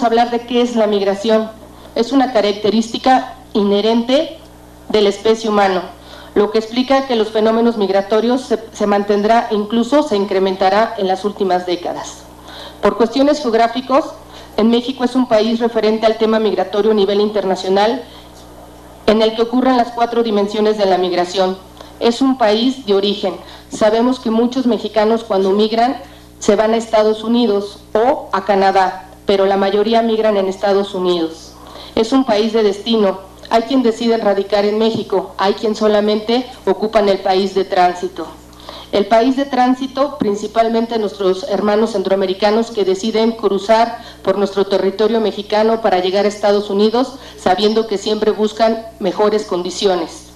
a hablar de qué es la migración. Es una característica inherente de la especie humana, lo que explica que los fenómenos migratorios se mantendrá e incluso se incrementará en las últimas décadas. Por cuestiones geográficas, en México es un país referente al tema migratorio a nivel internacional, en el que ocurren las 4 dimensiones de la migración. Es un país de origen. Sabemos que muchos mexicanos cuando migran se van a Estados Unidos o a Canadá, pero la mayoría migran en Estados Unidos. Es un país de destino. Hay quien decide radicar en México, hay quien solamente ocupan el país de tránsito. El país de tránsito, principalmente nuestros hermanos centroamericanos que deciden cruzar por nuestro territorio mexicano para llegar a Estados Unidos, sabiendo que siempre buscan mejores condiciones.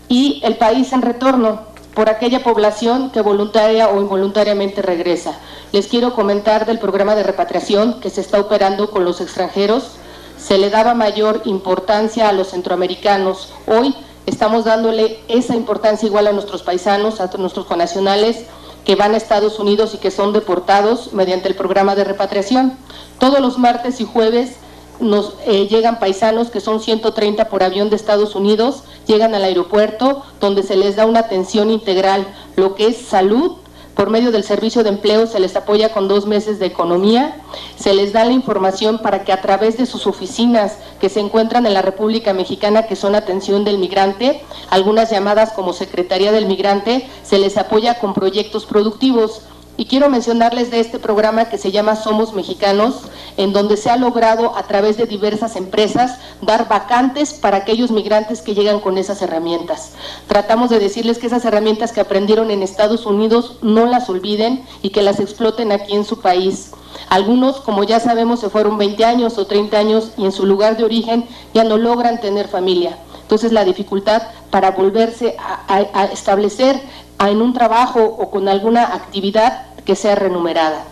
Y el país en retorno, por aquella población que voluntaria o involuntariamente regresa. Les quiero comentar del programa de repatriación que se está operando con los extranjeros. Se le daba mayor importancia a los centroamericanos. Hoy estamos dándole esa importancia igual a nuestros paisanos, a nuestros connacionales que van a Estados Unidos y que son deportados mediante el programa de repatriación. Todos los martes y jueves nos llegan paisanos que son 130 por avión de Estados Unidos, llegan al aeropuerto donde se les da una atención integral, lo que es salud. Por medio del servicio de empleo se les apoya con 2 meses de economía, se les da la información para que a través de sus oficinas que se encuentran en la República Mexicana, que son atención del migrante, algunas llamadas como Secretaría del Migrante, se les apoya con proyectos productivos. Y quiero mencionarles de este programa que se llama Somos Mexicanos, en donde se ha logrado a través de diversas empresas dar vacantes para aquellos migrantes que llegan con esas herramientas. Tratamos de decirles que esas herramientas que aprendieron en Estados Unidos no las olviden y que las exploten aquí en su país. Algunos, como ya sabemos, se fueron 20 años o 30 años y en su lugar de origen ya no logran tener familia. Entonces la dificultad para volverse a establecer en un trabajo o con alguna actividad que sea remunerada.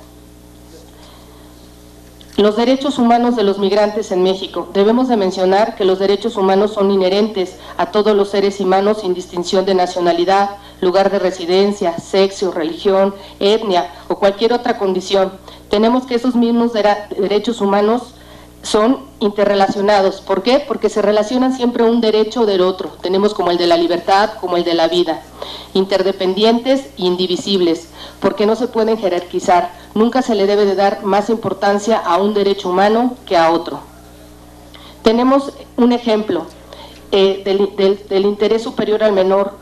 Los derechos humanos de los migrantes en México. Debemos de mencionar que los derechos humanos son inherentes a todos los seres humanos sin distinción de nacionalidad, lugar de residencia, sexo, religión, etnia o cualquier otra condición. Tenemos que esos mismos derechos humanos son interrelacionados. ¿Por qué? Porque se relacionan siempre un derecho del otro. Tenemos como el de la libertad, como el de la vida. Interdependientes e indivisibles, porque no se pueden jerarquizar. Nunca se le debe de dar más importancia a un derecho humano que a otro. Tenemos un ejemplo del interés superior al menor.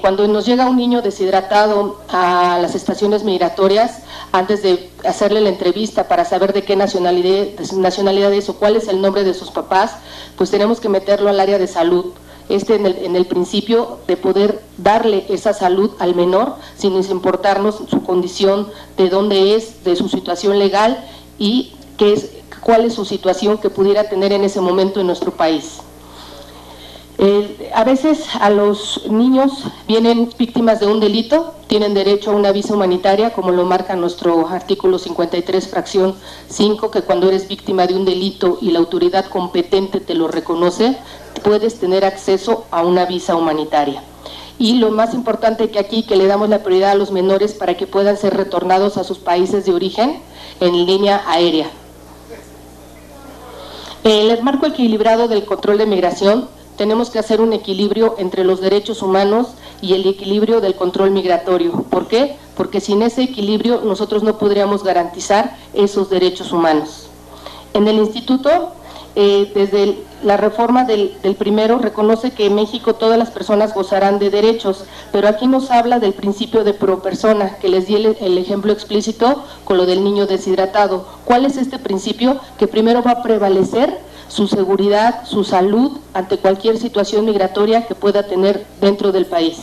Cuando nos llega un niño deshidratado a las estaciones migratorias, antes de hacerle la entrevista para saber de qué nacionalidad es o cuál es el nombre de sus papás, pues tenemos que meterlo al área de salud. En el principio de poder darle esa salud al menor sin importarnos su condición, de dónde es, de su situación legal y cuál es su situación que pudiera tener en ese momento en nuestro país. A veces a los niños vienen víctimas de un delito, tienen derecho a una visa humanitaria, como lo marca nuestro artículo 53, fracción 5, que cuando eres víctima de un delito y la autoridad competente te lo reconoce, puedes tener acceso a una visa humanitaria. Y lo más importante que aquí, que le damos la prioridad a los menores para que puedan ser retornados a sus países de origen en línea aérea. El marco equilibrado del control de migración. Tenemos que hacer un equilibrio entre los derechos humanos y el equilibrio del control migratorio. ¿Por qué? Porque sin ese equilibrio nosotros no podríamos garantizar esos derechos humanos. En el instituto, desde la reforma del primero, reconoce que en México todas las personas gozarán de derechos, pero aquí nos habla del principio de pro persona, que les di el ejemplo explícito con lo del niño deshidratado. ¿Cuál es este principio? Que primero va a prevalecer su seguridad, su salud ante cualquier situación migratoria que pueda tener dentro del país.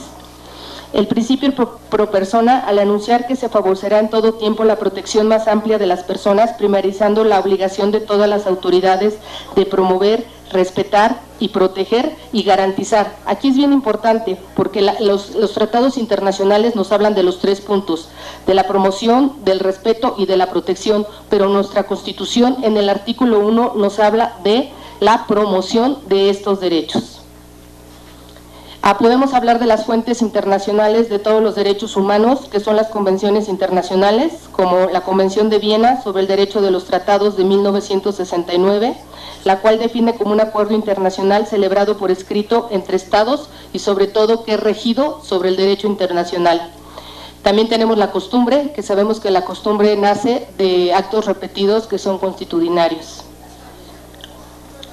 El principio pro persona, al anunciar que se favorecerá en todo tiempo la protección más amplia de las personas, primarizando la obligación de todas las autoridades de promover, respetar y proteger y garantizar. Aquí es bien importante porque los tratados internacionales nos hablan de los 3 puntos, de la promoción, del respeto y de la protección, pero nuestra Constitución en el artículo 1 nos habla de la promoción de estos derechos. Podemos hablar de las fuentes internacionales de todos los derechos humanos, que son las convenciones internacionales, como la Convención de Viena sobre el Derecho de los Tratados de 1969, la cual define como un acuerdo internacional celebrado por escrito entre estados y sobre todo que es regido sobre el derecho internacional. También tenemos la costumbre, que sabemos que la costumbre nace de actos repetidos que son constitucionarios.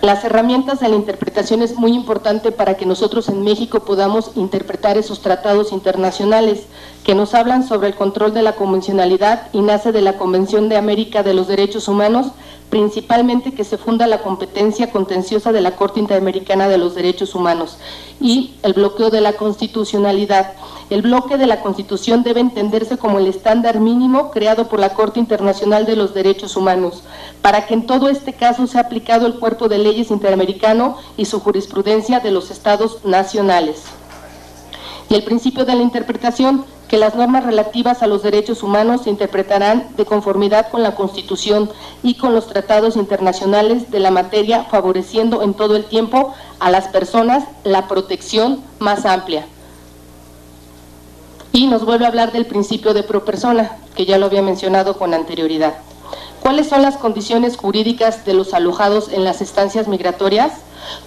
Las herramientas de la interpretación es muy importante para que nosotros en México podamos interpretar esos tratados internacionales que nos hablan sobre el control de la convencionalidad y nace de la Convención de América de los Derechos Humanos, principalmente que se funda la competencia contenciosa de la Corte Interamericana de los Derechos Humanos y el bloqueo de la constitucionalidad. El bloque de la Constitución debe entenderse como el estándar mínimo creado por la Corte Internacional de los Derechos Humanos, para que en todo este caso sea aplicado el cuerpo de leyes interamericano y su jurisprudencia de los estados nacionales. Y el principio de la interpretación, que las normas relativas a los derechos humanos se interpretarán de conformidad con la Constitución y con los tratados internacionales de la materia, favoreciendo en todo el tiempo a las personas la protección más amplia. Y nos vuelve a hablar del principio de pro persona, que ya lo había mencionado con anterioridad. ¿Cuáles son las condiciones jurídicas de los alojados en las estancias migratorias?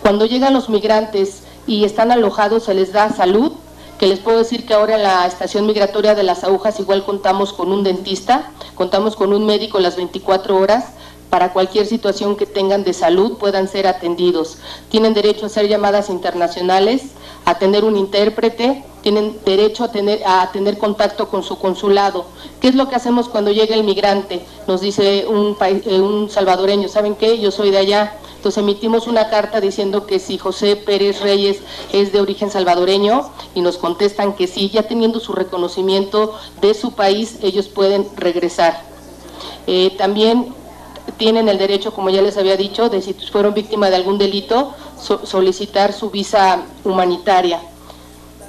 Cuando llegan los migrantes y están alojados, se les da salud, que les puedo decir que ahora en la estación migratoria de Las Agujas igual contamos con un dentista, contamos con un médico las 24 horas, para cualquier situación que tengan de salud puedan ser atendidos. Tienen derecho a hacer llamadas internacionales, a tener un intérprete, tienen derecho a tener contacto con su consulado. ¿Qué es lo que hacemos cuando llega el migrante? Nos dice un salvadoreño, ¿saben qué? Yo soy de allá. Entonces emitimos una carta diciendo que si José Pérez Reyes es de origen salvadoreño y nos contestan que sí, ya teniendo su reconocimiento de su país, ellos pueden regresar. También tienen el derecho, como ya les había dicho, de si fueron víctimas de algún delito, solicitar su visa humanitaria.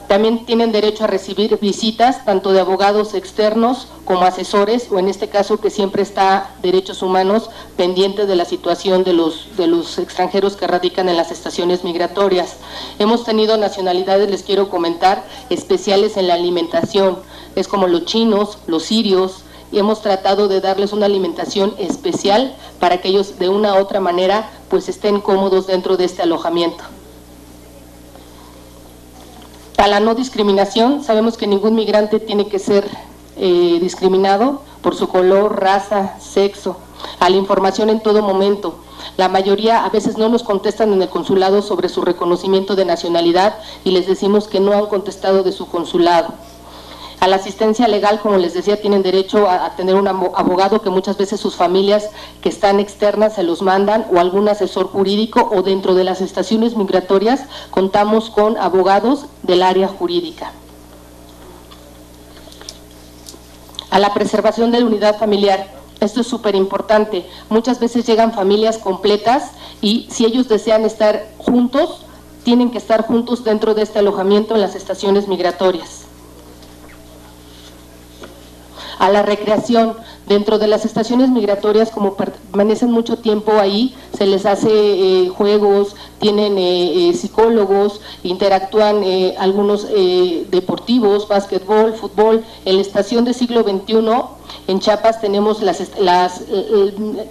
También tienen derecho a recibir visitas, tanto de abogados externos como asesores, o en este caso que siempre está Derechos Humanos pendiente de la situación de los extranjeros que radican en las estaciones migratorias. Hemos tenido nacionalidades, les quiero comentar, especiales en la alimentación, es como los chinos, los sirios, y hemos tratado de darles una alimentación especial para que ellos de una u otra manera pues estén cómodos dentro de este alojamiento. A la no discriminación, sabemos que ningún migrante tiene que ser discriminado por su color, raza, sexo, a la información en todo momento. La mayoría a veces no nos contestan en el consulado sobre su reconocimiento de nacionalidad y les decimos que no han contestado de su consulado. A la asistencia legal, como les decía, tienen derecho a tener un abogado que muchas veces sus familias que están externas se los mandan, o algún asesor jurídico, o dentro de las estaciones migratorias contamos con abogados del área jurídica. A la preservación de la unidad familiar, esto es súper importante. Muchas veces llegan familias completas y si ellos desean estar juntos, tienen que estar juntos dentro de este alojamiento en las estaciones migratorias. A la recreación, dentro de las estaciones migratorias, como permanecen mucho tiempo ahí, se les hace juegos, tienen psicólogos, interactúan algunos deportivos, básquetbol, fútbol. En la estación de siglo XXI, en Chiapas, tenemos la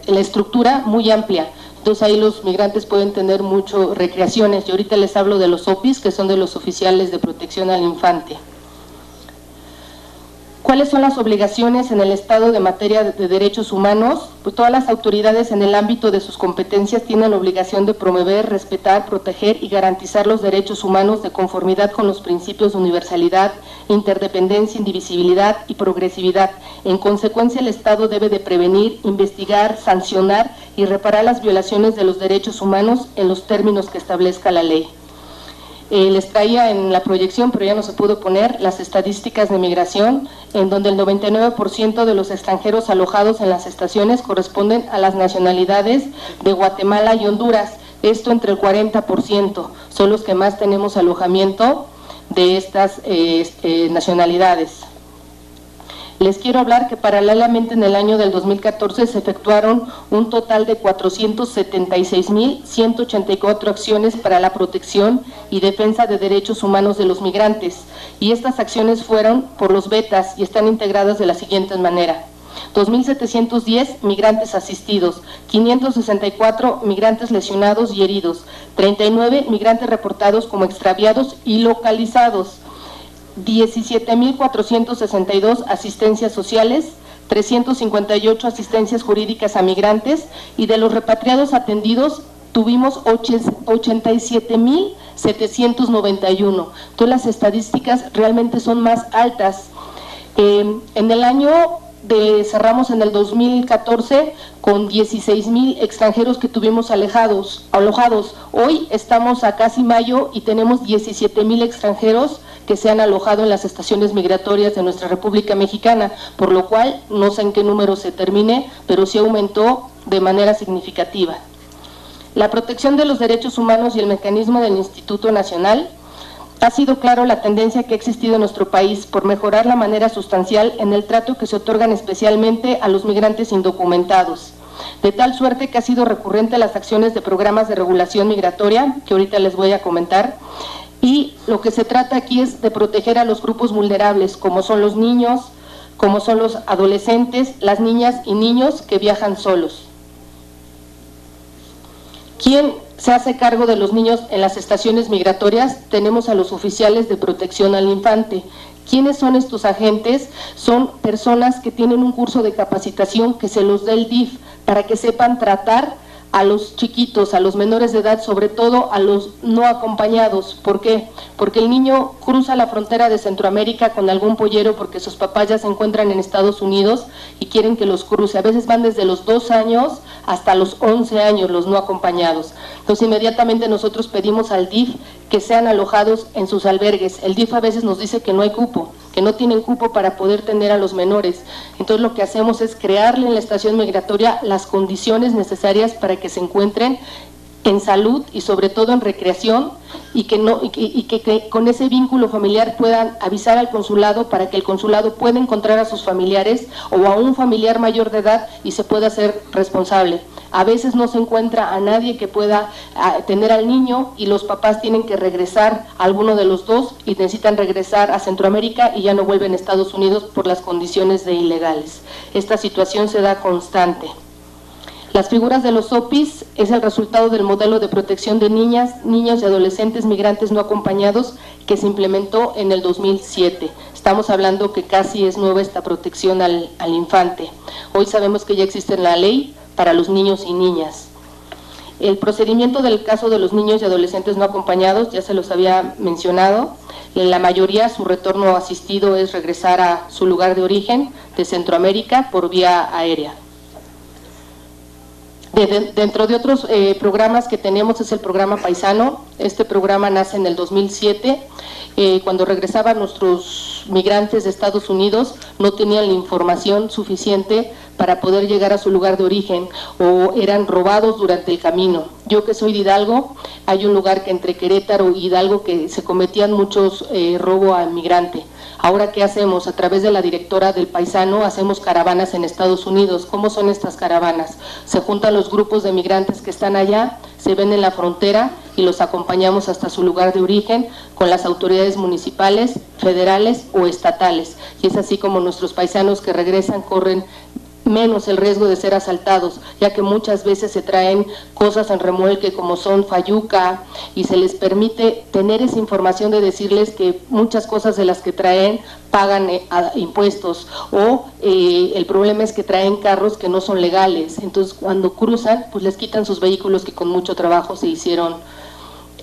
estructura muy amplia. Entonces ahí los migrantes pueden tener mucho recreaciones. Y ahorita les hablo de los OPIs, que son de los oficiales de protección al infante. ¿Cuáles son las obligaciones en el Estado de materia de derechos humanos? Pues todas las autoridades en el ámbito de sus competencias tienen la obligación de promover, respetar, proteger y garantizar los derechos humanos de conformidad con los principios de universalidad, interdependencia, indivisibilidad y progresividad. En consecuencia, el Estado debe de prevenir, investigar, sancionar y reparar las violaciones de los derechos humanos en los términos que establezca la ley. Les traía en la proyección, pero ya no se pudo poner, las estadísticas de migración, en donde el 99% de los extranjeros alojados en las estaciones corresponden a las nacionalidades de Guatemala y Honduras. Esto entre el 40%, son los que más tenemos alojamiento de estas nacionalidades. Les quiero hablar que paralelamente en el año del 2014 se efectuaron un total de 476.184 acciones para la protección y defensa de derechos humanos de los migrantes, y estas acciones fueron por los betas y están integradas de la siguiente manera: 2.710 migrantes asistidos, 564 migrantes lesionados y heridos, 39 migrantes reportados como extraviados y localizados, 17.462 asistencias sociales, 358 asistencias jurídicas a migrantes, y de los repatriados atendidos tuvimos 87.791. Entonces las estadísticas realmente son más altas. En el año cerramos en el 2014 con 16.000 extranjeros que tuvimos alojados. Hoy estamos a casi mayo y tenemos 17.000 extranjeros que se han alojado en las estaciones migratorias de nuestra República Mexicana, por lo cual no sé en qué número se termine, pero sí aumentó de manera significativa. La protección de los derechos humanos y el mecanismo del Instituto Nacional. Ha sido claro la tendencia que ha existido en nuestro país por mejorar la manera sustancial en el trato que se otorgan especialmente a los migrantes indocumentados, de tal suerte que ha sido recurrente las acciones de programas de regulación migratoria, que ahorita les voy a comentar, y lo que se trata aquí es de proteger a los grupos vulnerables, como son los niños, como son los adolescentes, las niñas y niños que viajan solos. ¿Quién se hace cargo de los niños en las estaciones migratorias? Tenemos a los oficiales de protección al infante. ¿Quiénes son estos agentes? Son personas que tienen un curso de capacitación que se los da el DIF para que sepan tratar a los chiquitos, a los menores de edad, sobre todo a los no acompañados. ¿Por qué? Porque el niño cruza la frontera de Centroamérica con algún pollero porque sus papás ya se encuentran en Estados Unidos y quieren que los cruce. A veces van desde los 2 años hasta los 11 años los no acompañados. Entonces inmediatamente nosotros pedimos al DIF que sean alojados en sus albergues. El DIF a veces nos dice que no hay cupo, que no tienen cupo para poder tener a los menores. Entonces lo que hacemos es crearle en la estación migratoria las condiciones necesarias para que se encuentren en salud y sobre todo en recreación, y que con ese vínculo familiar puedan avisar al consulado para que el consulado pueda encontrar a sus familiares o a un familiar mayor de edad y se pueda hacer responsable. A veces no se encuentra a nadie que pueda tener al niño y los papás tienen que regresar a alguno de los dos y necesitan regresar a Centroamérica y ya no vuelven a Estados Unidos por las condiciones de ilegales. Esta situación se da constante. Las figuras de los OPIs es el resultado del modelo de protección de niñas, niños y adolescentes migrantes no acompañados que se implementó en el 2007. Estamos hablando que casi es nueva esta protección al infante. Hoy sabemos que ya existe la ley para los niños y niñas. El procedimiento del caso de los niños y adolescentes no acompañados, ya se los había mencionado. En la mayoría su retorno asistido es regresar a su lugar de origen de Centroamérica por vía aérea. Dentro de otros programas que tenemos es el programa Paisano. Este programa nace en el 2007, cuando regresaban nuestros migrantes de Estados Unidos, no tenían la información suficiente para poder llegar a su lugar de origen o eran robados durante el camino. Yo que soy de Hidalgo, hay un lugar que entre Querétaro y Hidalgo que se cometían muchos robo a migrante. Ahora, ¿qué hacemos? A través de la directora del Paisano hacemos caravanas en Estados Unidos. ¿Cómo son estas caravanas? Se juntan los grupos de migrantes que están allá, se ven en la frontera y los acompañamos hasta su lugar de origen con las autoridades municipales, federales o estatales. Y es así como nuestros paisanos que regresan corren menos el riesgo de ser asaltados, ya que muchas veces se traen cosas en remolque como son fayuca y se les permite tener esa información de decirles que muchas cosas de las que traen pagan impuestos o el problema es que traen carros que no son legales. Entonces cuando cruzan pues les quitan sus vehículos que con mucho trabajo se hicieron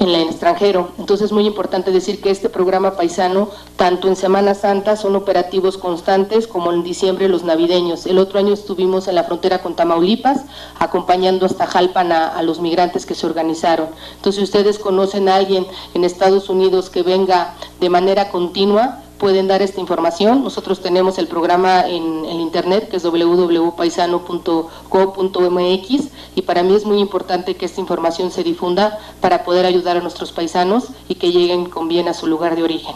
en el extranjero. Entonces es muy importante decir que este programa Paisano, tanto en Semana Santa, son operativos constantes como en diciembre los navideños. El otro año estuvimos en la frontera con Tamaulipas, acompañando hasta Jalpan a los migrantes que se organizaron. Entonces, si ustedes conocen a alguien en Estados Unidos que venga de manera continua, pueden dar esta información. Nosotros tenemos el programa en el internet, que es www.paisano.co.mx, y para mí es muy importante que esta información se difunda para poder ayudar a nuestros paisanos y que lleguen con bien a su lugar de origen.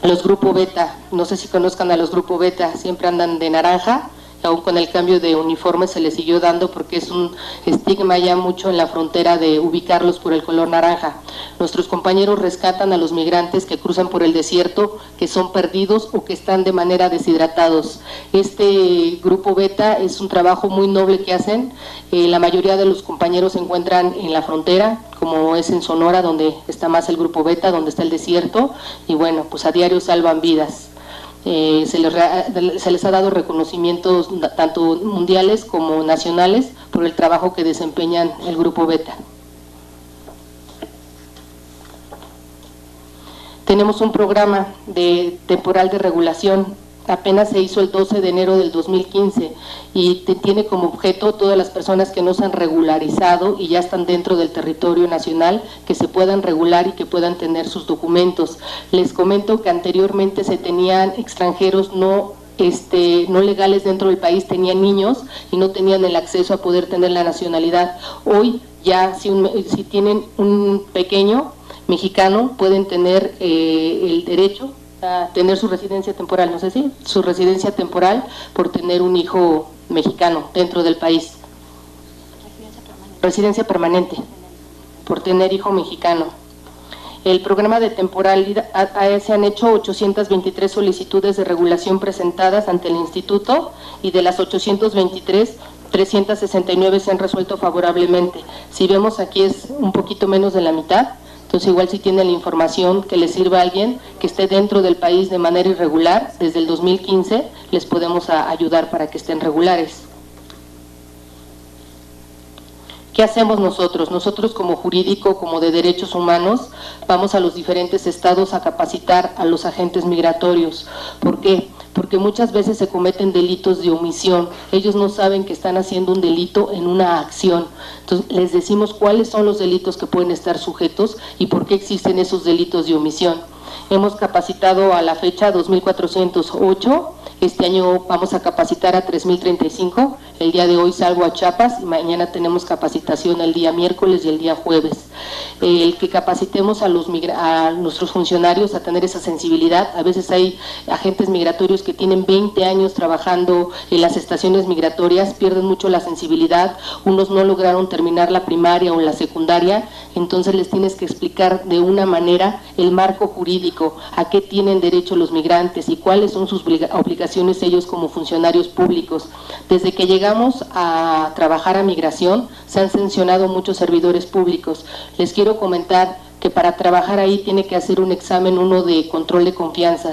Los Grupo Beta, no sé si conozcan a los Grupo Beta, siempre andan de naranja, aún con el cambio de uniforme se les siguió dando porque es un estigma ya mucho en la frontera de ubicarlos por el color naranja. Nuestros compañeros rescatan a los migrantes que cruzan por el desierto, que son perdidos o que están de manera deshidratados. Este Grupo Beta es un trabajo muy noble que hacen. La mayoría de los compañeros se encuentran en la frontera, como es en Sonora, donde está más el Grupo Beta, donde está el desierto, y bueno, pues a diario salvan vidas. Se les ha dado reconocimientos tanto mundiales como nacionales por el trabajo que desempeñan el Grupo Beta. Tenemos un programa temporal de regulación, apenas se hizo el 12 de enero del 2015 y tiene como objeto todas las personas que no se han regularizado y ya están dentro del territorio nacional, que se puedan regular y que puedan tener sus documentos. Les comento que anteriormente se tenían extranjeros no legales dentro del país, tenían niños y no tenían el acceso a poder tener la nacionalidad. Hoy ya si tienen un pequeño mexicano pueden tener el derecho a tener su residencia temporal, no sé si, su residencia temporal por tener un hijo mexicano dentro del país. Residencia permanente, por tener hijo mexicano. El programa de temporalidad, se han hecho 823 solicitudes de regulación presentadas ante el Instituto y de las 823, 369 se han resuelto favorablemente. Si vemos aquí es un poquito menos de la mitad. Entonces igual si tienen la información que les sirva a alguien que esté dentro del país de manera irregular, desde el 2015 les podemos ayudar para que estén regulares. ¿Qué hacemos nosotros? Nosotros como jurídico, como de derechos humanos, vamos a los diferentes estados a capacitar a los agentes migratorios. ¿Por qué? Porque muchas veces se cometen delitos de omisión. Ellos no saben que están haciendo un delito en una acción. Entonces les decimos cuáles son los delitos que pueden estar sujetos y por qué existen esos delitos de omisión. Hemos capacitado a la fecha 2.408, este año vamos a capacitar a 3.035, el día de hoy salgo a Chiapas y mañana tenemos capacitación el día miércoles y el día jueves. El que capacitemos a nuestros funcionarios a tener esa sensibilidad, a veces hay agentes migratorios que tienen 20 años trabajando en las estaciones migratorias, pierden mucho la sensibilidad, unos no lograron terminar la primaria o la secundaria, entonces les tienes que explicar de una manera el marco jurídico, a qué tienen derecho los migrantes y cuáles son sus obligaciones ellos como funcionarios públicos. Desde que llegamos a trabajar a migración, se han sancionado muchos servidores públicos. Les quiero comentar que para trabajar ahí tiene que hacer un examen, uno de control de confianza,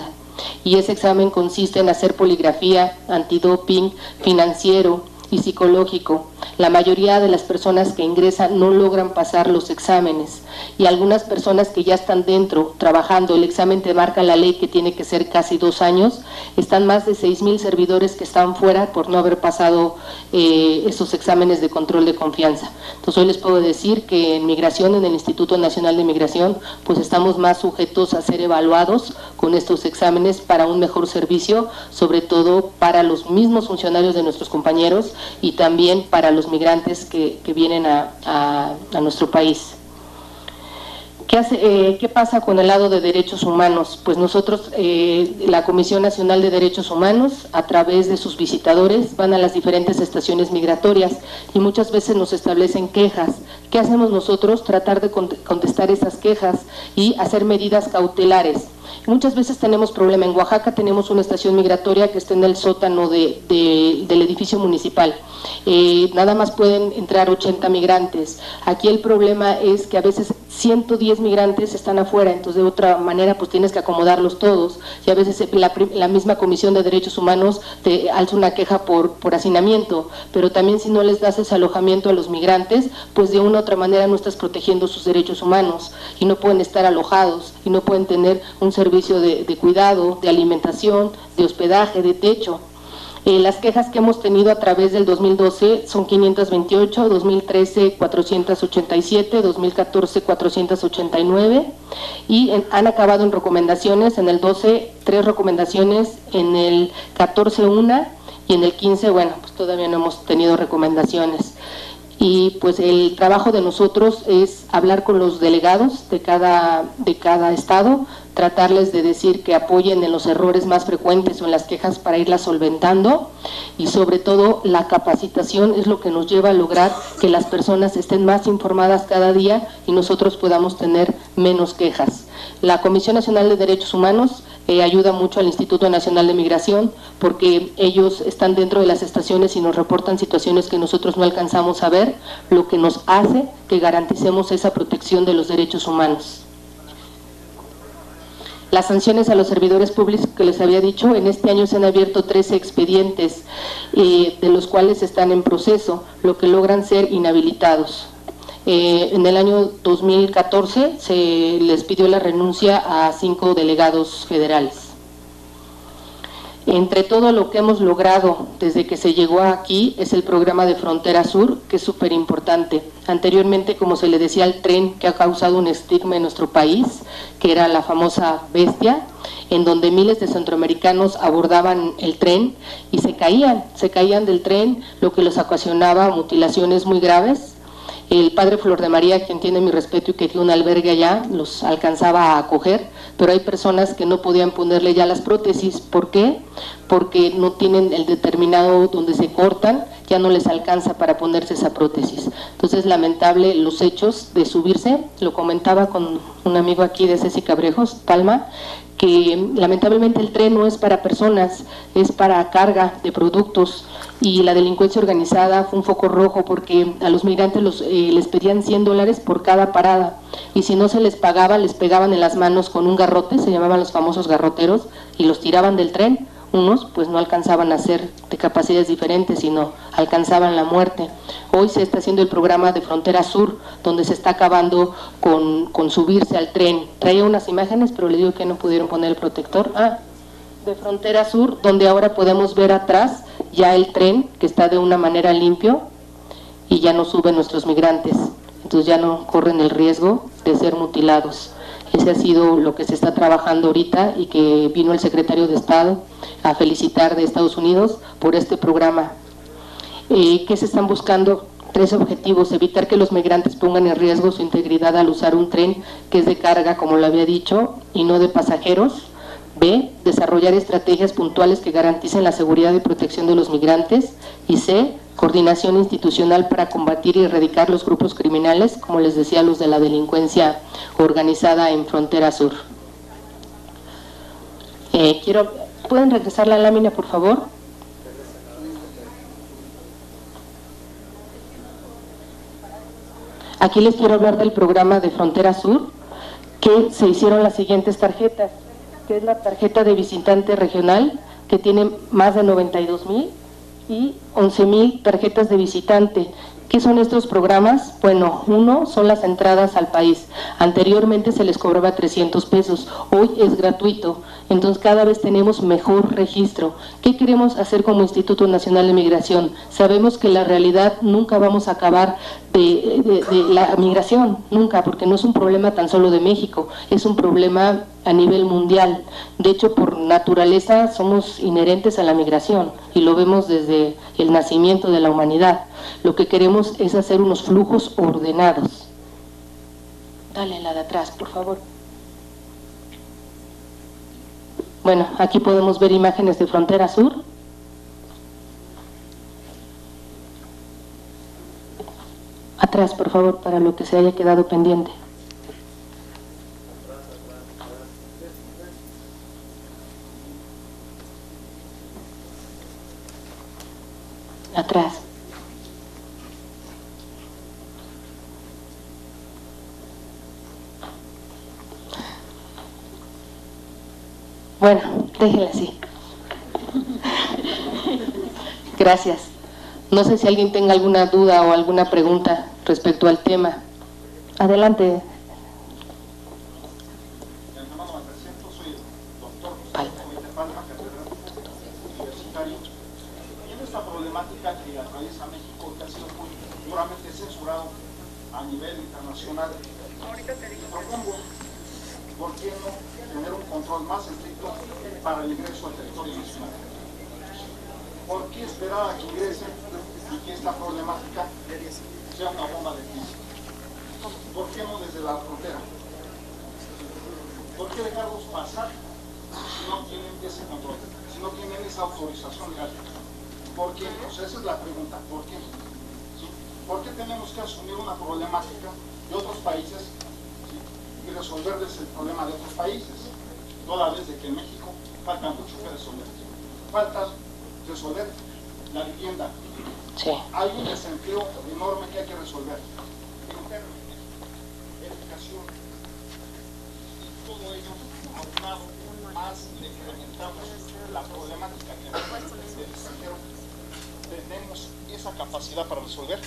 y ese examen consiste en hacer poligrafía, antidoping, financiero y psicológico. La mayoría de las personas que ingresan no logran pasar los exámenes y algunas personas que ya están dentro trabajando, el examen te marca la ley que tiene que ser casi 2 años, están más de 6,000 servidores que están fuera por no haber pasado esos exámenes de control de confianza. Entonces hoy les puedo decir que en migración, en el Instituto Nacional de Migración, pues estamos más sujetos a ser evaluados con estos exámenes para un mejor servicio, sobre todo para los mismos funcionarios de nuestros compañeros y también para los migrantes que vienen a nuestro país. ¿Qué pasa con el lado de derechos humanos? Pues nosotros, la Comisión Nacional de Derechos Humanos, a través de sus visitadores, van a las diferentes estaciones migratorias y muchas veces nos establecen quejas. ¿Qué hacemos nosotros? Tratar de contestar esas quejas y hacer medidas cautelares. Muchas veces tenemos problema. En Oaxaca tenemos una estación migratoria que está en el sótano del edificio municipal. Nada más pueden entrar 80 migrantes. Aquí el problema es que a veces 110 migrantes están afuera, entonces de otra manera pues tienes que acomodarlos todos y a veces la misma Comisión de Derechos Humanos te alza una queja por hacinamiento, pero también si no les das ese alojamiento a los migrantes, pues de una u otra manera no estás protegiendo sus derechos humanos y no pueden estar alojados y no pueden tener un servicio de cuidado, de alimentación, de hospedaje, de techo. Las quejas que hemos tenido a través del 2012 son 528, 2013 487, 2014 489 y han acabado en recomendaciones, en el 12 3 recomendaciones, en el 14 una y en el 15, bueno, pues todavía no hemos tenido recomendaciones. Y pues el trabajo de nosotros es hablar con los delegados de cada estado tratarles de decir que apoyen en los errores más frecuentes o en las quejas para irlas solventando, y sobre todo la capacitación es lo que nos lleva a lograr que las personas estén más informadas cada día y nosotros podamos tener menos quejas. La Comisión Nacional de Derechos Humanos ayuda mucho al Instituto Nacional de Migración porque ellos están dentro de las estaciones y nos reportan situaciones que nosotros no alcanzamos a ver, lo que nos hace que garanticemos esa protección de los derechos humanos. Las sanciones a los servidores públicos que les había dicho, en este año se han abierto 13 expedientes, de los cuales están en proceso, lo que logran ser inhabilitados. En el año 2014 se les pidió la renuncia a 5 delegados federales. Entre todo lo que hemos logrado desde que se llegó aquí es el programa de Frontera Sur, que es súper importante. Anteriormente, como se le decía al tren, que ha causado un estigma en nuestro país, que era la famosa Bestia, en donde miles de centroamericanos abordaban el tren y se caían del tren, lo que les ocasionaba mutilaciones muy graves. El padre Flor de María, quien tiene mi respeto y que tiene un albergue allá, los alcanzaba a acoger, pero hay personas que no podían ponerle ya las prótesis. ¿Por qué? Porque no tienen el determinado donde se cortan, ya no les alcanza para ponerse esa prótesis. Entonces, lamentable los hechos de subirse, lo comentaba con un amigo aquí de Ceci Cabrejos, Palma, que lamentablemente el tren no es para personas, es para carga de productos, y la delincuencia organizada fue un foco rojo porque a los migrantes les pedían $100 por cada parada, y si no se les pagaba, les pegaban en las manos con un garrote, se llamaban los famosos garroteros, y los tiraban del tren. Unos pues no alcanzaban a ser de capacidades diferentes, sino alcanzaban la muerte. Hoy se está haciendo el programa de Frontera Sur, donde se está acabando con subirse al tren. Traía unas imágenes, pero le digo que no pudieron poner el protector. De Frontera Sur, donde ahora podemos ver atrás ya el tren, que está de una manera limpio, y ya no suben nuestros migrantes. Entonces ya no corren el riesgo de ser mutilados. Ese ha sido lo que se está trabajando ahorita, y que vino el secretario de Estado a felicitar de Estados Unidos por este programa. ¿Qué se están buscando? 3 objetivos: evitar que los migrantes pongan en riesgo su integridad al usar un tren que es de carga, como lo había dicho, y no de pasajeros. B, desarrollar estrategias puntuales que garanticen la seguridad y protección de los migrantes. Y C, coordinación institucional para combatir y erradicar los grupos criminales, como les decía, los de la delincuencia organizada en Frontera Sur. ¿Pueden regresar la lámina, por favor? Aquí les quiero hablar del programa de Frontera Sur, que se hicieron las siguientes tarjetas, que es la tarjeta de visitante regional, que tiene más de 92,000, y 11,000 tarjetas de visitante. ¿Qué son estos programas? Bueno, uno son las entradas al país. Anteriormente se les cobraba 300 pesos, hoy es gratuito. Entonces cada vez tenemos mejor registro. ¿Qué queremos hacer como Instituto Nacional de Migración? Sabemos que la realidad nunca vamos a acabar de la migración, nunca, porque no es un problema tan solo de México, es un problema a nivel mundial. De hecho, por naturaleza somos inherentes a la migración y lo vemos desde el nacimiento de la humanidad. Lo que queremos es hacer unos flujos ordenados. Dale la de atrás, por favor. Bueno, aquí podemos ver imágenes de Frontera Sur. Atrás, por favor, para lo que se haya quedado pendiente. Atrás. Bueno, déjenla así. Gracias. No sé si alguien tenga alguna duda o alguna pregunta respecto al tema. Adelante. Palma, catedrático universitario. Y en esta problemática que atraviesa México, que ha sido muy duramente censurado a nivel internacional, propongo, ¿por qué no tener un control más estricto para el ingreso al territorio nacional? ¿Por qué esperar a que ingresen y que esta problemática sea una bomba de tiempo? ¿Por qué no desde la frontera? ¿Por qué dejarlos pasar si no tienen ese control, si no tienen esa autorización legal? ¿Por qué? O sea, esa es la pregunta, ¿por qué? ¿Sí? ¿Por qué tenemos que asumir una problemática de otros países, ¿sí?, y resolverles el problema de otros países? Toda vez de que en México falta mucho que resolver. Falta resolver la vivienda. Sí. Hay un desempleo enorme que hay que resolver. Educación. Y todo ello aunado más de incrementamos la problemática que del extranjero. ¿Tenemos esa capacidad para resolver?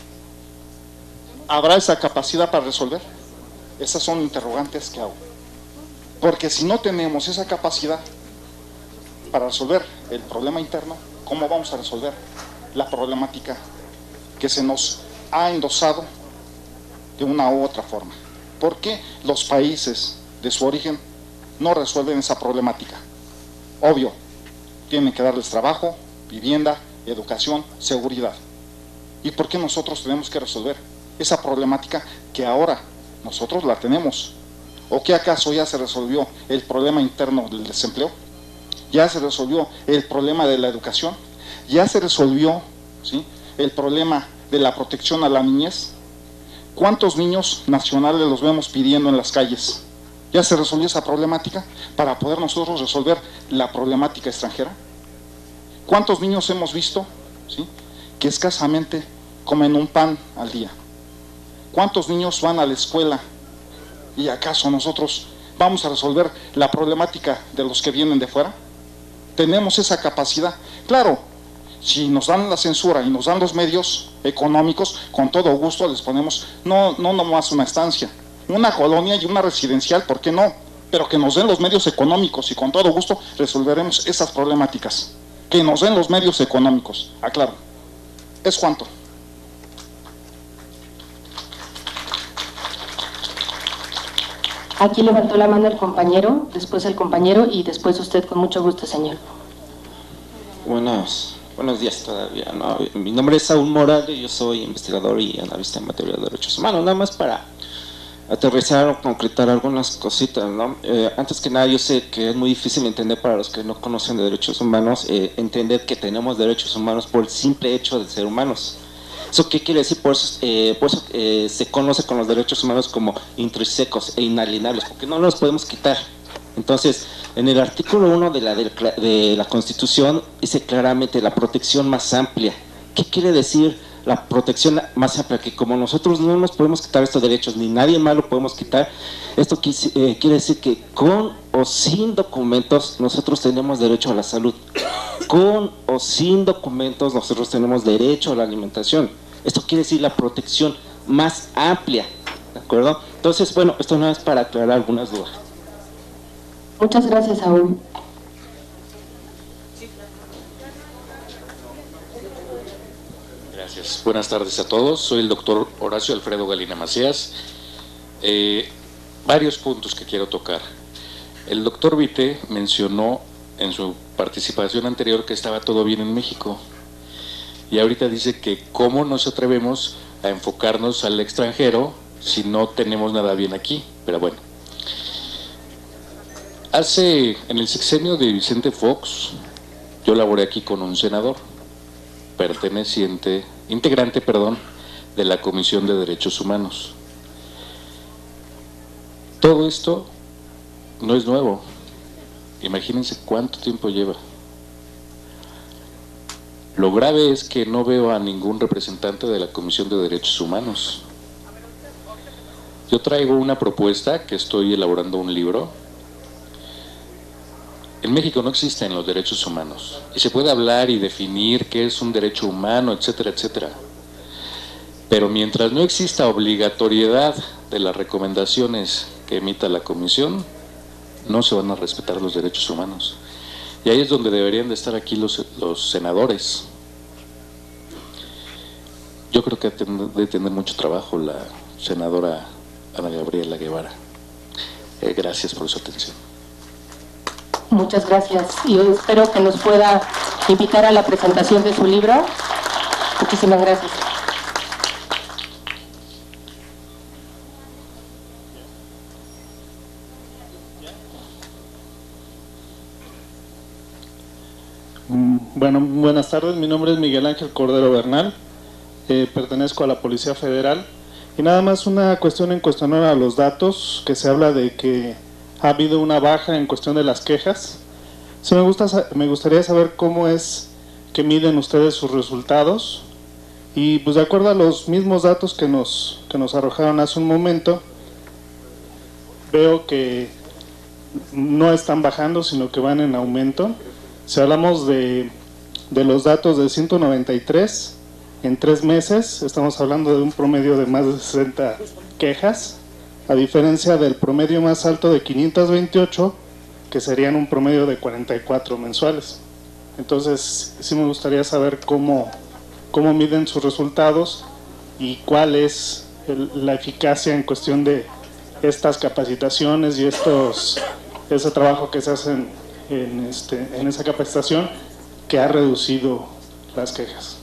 ¿Habrá esa capacidad para resolver? Esas son interrogantes que hago. Porque si no tenemos esa capacidad para resolver el problema interno, ¿cómo vamos a resolver la problemática que se nos ha endosado de una u otra forma? ¿Por qué los países de su origen no resuelven esa problemática? Obvio, tienen que darles trabajo, vivienda, educación, seguridad. ¿Y por qué nosotros tenemos que resolver esa problemática que ahora nosotros la tenemos? ¿O qué acaso ya se resolvió el problema interno del desempleo? ¿Ya se resolvió el problema de la educación? ¿Ya se resolvió, ¿sí?, el problema de la protección a la niñez? ¿Cuántos niños nacionales los vemos pidiendo en las calles? ¿Ya se resolvió esa problemática para poder nosotros resolver la problemática extranjera? ¿Cuántos niños hemos visto, ¿sí?, que escasamente comen un pan al día? ¿Cuántos niños van a la escuela? ¿Y acaso nosotros vamos a resolver la problemática de los que vienen de fuera? ¿Tenemos esa capacidad? Claro, si nos dan la censura y nos dan los medios económicos, con todo gusto les ponemos, no nomás una estancia, una colonia y una residencial, ¿por qué no? Pero que nos den los medios económicos y con todo gusto resolveremos esas problemáticas. Que nos den los medios económicos, aclaro. ¿Es cuánto? Aquí levantó la mano el compañero, después el compañero y después usted, con mucho gusto, señor. Buenos días todavía, ¿no? Mi nombre es Saúl Morales, yo soy investigador y analista en materia de derechos humanos. Nada más para aterrizar o concretar algunas cositas, ¿no? Antes que nada, yo sé que es muy difícil entender para los que no conocen de derechos humanos, entender que tenemos derechos humanos por el simple hecho de ser humanos. ¿Eso qué quiere decir? Por eso se conoce con los derechos humanos como intrínsecos e inalienables, porque no los podemos quitar. Entonces, en el artículo 1 de la Constitución dice claramente la protección más amplia. ¿Qué quiere decir la protección más amplia? Que como nosotros no nos podemos quitar estos derechos, ni nadie más lo podemos quitar, esto quiere decir que con o sin documentos nosotros tenemos derecho a la salud. Con o sin documentos nosotros tenemos derecho a la alimentación. Esto quiere decir la protección más amplia, ¿de acuerdo? Entonces, bueno, esto no es para aclarar algunas dudas. Muchas gracias, Saúl. Gracias. Buenas tardes a todos. Soy el doctor Horacio Alfredo Galina Macías. Varios puntos que quiero tocar. El doctor Vite mencionó en su participación anterior que estaba todo bien en México. Y ahorita dice que cómo nos atrevemos a enfocarnos al extranjero si no tenemos nada bien aquí. Pero bueno. En el sexenio de Vicente Fox, yo laboré aquí con un senador, integrante de la Comisión de Derechos Humanos. Todo esto no es nuevo. Imagínense cuánto tiempo lleva. Lo grave es que no veo a ningún representante de la Comisión de Derechos Humanos. Yo traigo una propuesta que estoy elaborando un libro. En México no existen los derechos humanos y se puede hablar y definir qué es un derecho humano, etcétera, etcétera. Pero mientras no exista obligatoriedad de las recomendaciones que emita la Comisión, no se van a respetar los derechos humanos. Y ahí es donde deberían de estar aquí los senadores. Yo creo que debe tener mucho trabajo la senadora Ana Gabriela Guevara. Gracias por su atención. Muchas gracias. Y yo espero que nos pueda invitar a la presentación de su libro. Muchísimas gracias. Bueno, buenas tardes, mi nombre es Miguel Ángel Cordero Bernal, pertenezco a la Policía Federal y nada más una cuestión en cuestionar a los datos, que se habla de que ha habido una baja en cuestión de las quejas. Sí, me gustaría saber cómo es que miden ustedes sus resultados y pues de acuerdo a los mismos datos que nos arrojaron hace un momento, veo que no están bajando sino que van en aumento. Si hablamos de los datos de 193 en 3 meses, estamos hablando de un promedio de más de 60 quejas, a diferencia del promedio más alto de 528, que serían un promedio de 44 mensuales. Entonces, sí me gustaría saber cómo miden sus resultados y cuál es la eficacia en cuestión de estas capacitaciones y ese trabajo que se hacen en esa capacitación que ha reducido las quejas.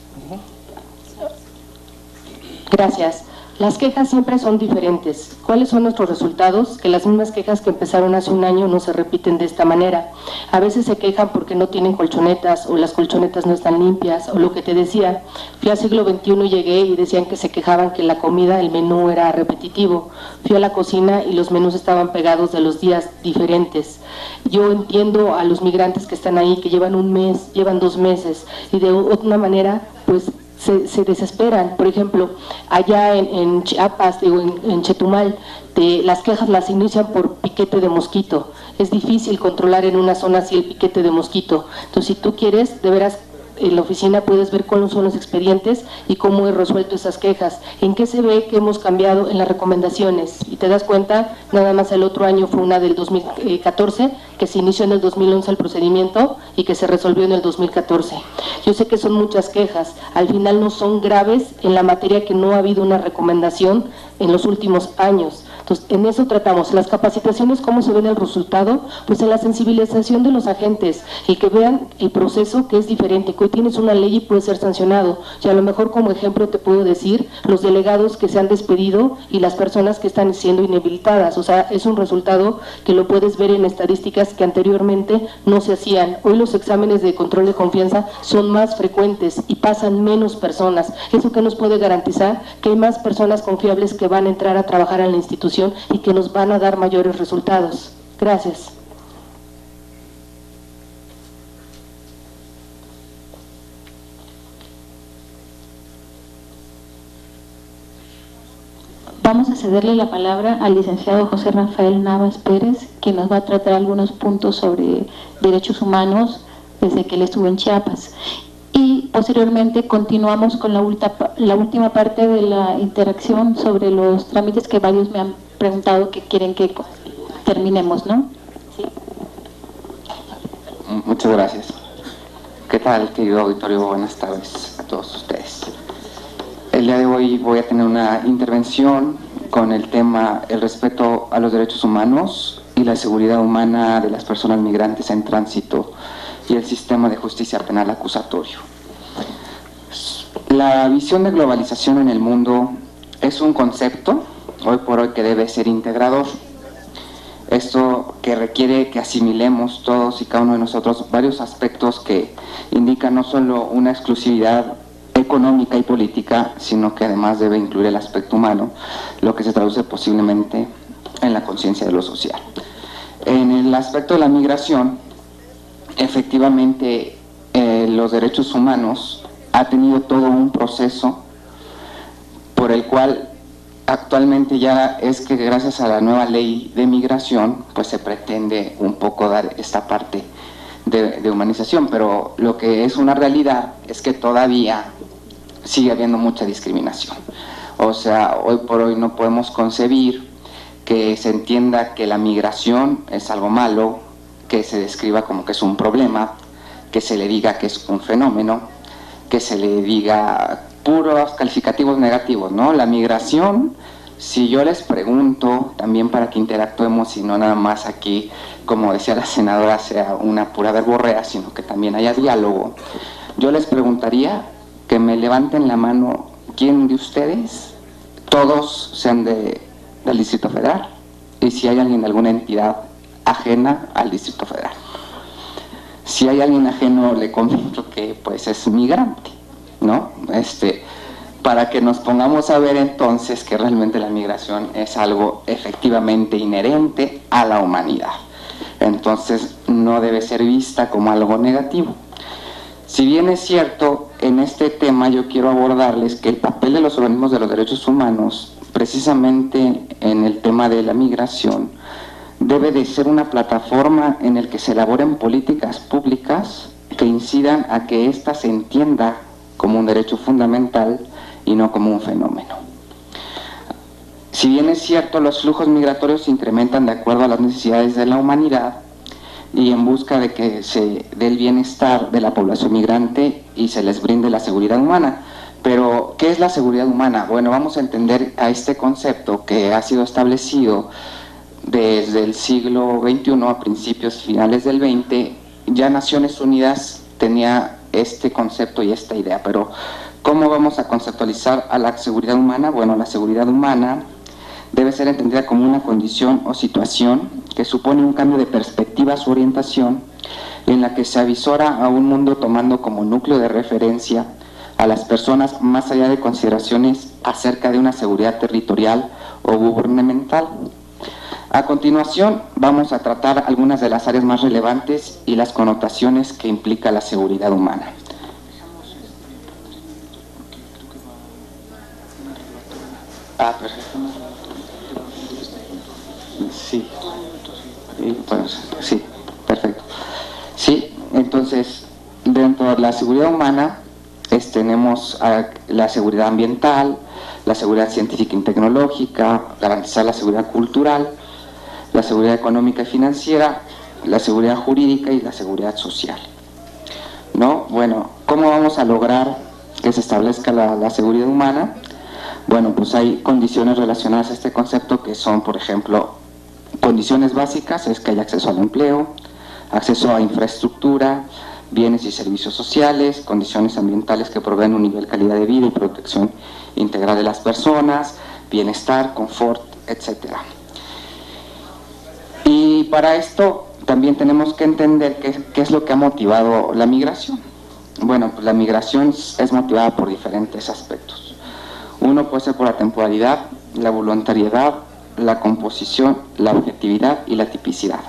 Gracias. Las quejas siempre son diferentes. ¿Cuáles son nuestros resultados? Que las mismas quejas que empezaron hace un año no se repiten de esta manera. A veces se quejan porque no tienen colchonetas o las colchonetas no están limpias o lo que te decía. Fui al siglo XXI y llegué y decían que se quejaban que la comida, el menú era repetitivo. Fui a la cocina y los menús estaban pegados de los días diferentes. Yo entiendo a los migrantes que están ahí, que llevan un mes, llevan 2 meses y de otra manera pues se desesperan. Por ejemplo, allá en Chiapas, en Chetumal, las quejas las inician por piquete de mosquito. Es difícil controlar en una zona así el piquete de mosquito. Entonces, si tú quieres, de veras, en la oficina puedes ver cuáles son los expedientes y cómo he resuelto esas quejas, en qué se ve que hemos cambiado en las recomendaciones. Y te das cuenta, nada más el otro año fue una del 2014, que se inició en el 2011 el procedimiento y que se resolvió en el 2014. Yo sé que son muchas quejas, al final no son graves en la materia que no ha habido una recomendación en los últimos años. Entonces, en eso tratamos. Las capacitaciones, ¿cómo se ve en el resultado? Pues en la sensibilización de los agentes, y que vean el proceso, que es diferente, que hoy tienes una ley y puede ser sancionado. Y a lo mejor como ejemplo te puedo decir los delegados que se han despedido y las personas que están siendo inhabilitadas. O sea, es un resultado que lo puedes ver en estadísticas que anteriormente no se hacían. Hoy los exámenes de control de confianza son más frecuentes y pasan menos personas. ¿Eso qué nos puede garantizar? Que hay más personas confiables que van a entrar a trabajar en la institución y que nos van a dar mayores resultados. Gracias. Vamos a cederle la palabra al licenciado José Rafael Navas Pérez, que nos va a tratar algunos puntos sobre derechos humanos desde que él estuvo en Chiapas. Y posteriormente continuamos con la última parte de la interacción sobre los trámites que varios me han preguntado que quieren que terminemos, ¿no? Sí. Muchas gracias. ¿Qué tal, querido auditorio? Buenas tardes a todos ustedes. El día de hoy voy a tener una intervención con el tema el respeto a los derechos humanos y la seguridad humana de las personas migrantes en tránsito y el sistema de justicia penal acusatorio. La visión de globalización en el mundo es un concepto, hoy por hoy, que debe ser integrador. Esto que requiere que asimilemos todos y cada uno de nosotros varios aspectos que indican no solo una exclusividad económica y política, sino que además debe incluir el aspecto humano, lo que se traduce posiblemente en la conciencia de lo social. En el aspecto de la migración, efectivamente, los derechos humanos ha tenido todo un proceso por el cual actualmente ya es que gracias a la nueva ley de migración pues se pretende un poco dar esta parte de humanización, pero lo que es una realidad es que todavía sigue habiendo mucha discriminación. O sea, hoy por hoy no podemos concebir que se entienda que la migración es algo malo, que se describa como que es un problema, que se le diga que es un fenómeno, que se le diga puros calificativos negativos, ¿no? La migración, si yo les pregunto, también para que interactuemos y no nada más aquí, como decía la senadora, sea una pura verborrea, sino que también haya diálogo, yo les preguntaría que me levanten la mano, ¿quién de ustedes? Todos sean del Distrito Federal, y si hay alguien de alguna entidad ajena al Distrito Federal. Si hay alguien ajeno, le comento que pues es migrante, ¿no? Para que nos pongamos a ver entonces que realmente la migración es algo efectivamente inherente a la humanidad. Entonces no debe ser vista como algo negativo. Si bien es cierto, en este tema yo quiero abordarles que el papel de los organismos de los derechos humanos, precisamente en el tema de la migración, debe de ser una plataforma en el que se elaboren políticas públicas que incidan a que ésta se entienda como un derecho fundamental y no como un fenómeno. Si bien es cierto, los flujos migratorios se incrementan de acuerdo a las necesidades de la humanidad y en busca de que se dé el bienestar de la población migrante y se les brinde la seguridad humana. Pero, ¿qué es la seguridad humana? Bueno, vamos a entender a este concepto que ha sido establecido desde el siglo XXI a principios finales del XX. Ya Naciones Unidas tenía este concepto y esta idea, pero ¿cómo vamos a conceptualizar a la seguridad humana? Bueno, la seguridad humana debe ser entendida como una condición o situación que supone un cambio de perspectiva o orientación en la que se avisora a un mundo tomando como núcleo de referencia a las personas más allá de consideraciones acerca de una seguridad territorial o gubernamental. A continuación vamos a tratar algunas de las áreas más relevantes y las connotaciones que implica la seguridad humana. Perfecto. Sí. Pues, sí, perfecto. Sí, entonces, dentro de la seguridad humana tenemos la seguridad ambiental, la seguridad científica y tecnológica, garantizar la seguridad cultural, la seguridad económica y financiera, la seguridad jurídica y la seguridad social. ¿No? Bueno, ¿cómo vamos a lograr que se establezca la seguridad humana? Bueno, pues hay condiciones relacionadas a este concepto que son, por ejemplo, condiciones básicas, es que haya acceso al empleo, acceso a infraestructura, bienes y servicios sociales, condiciones ambientales que proveen un nivel de calidad de vida y protección integral de las personas, bienestar, confort, etc. Y para esto también tenemos que entender qué es lo que ha motivado la migración. Bueno, pues la migración es motivada por diferentes aspectos. Uno puede ser por la temporalidad, la voluntariedad, la composición, la objetividad y la tipicidad.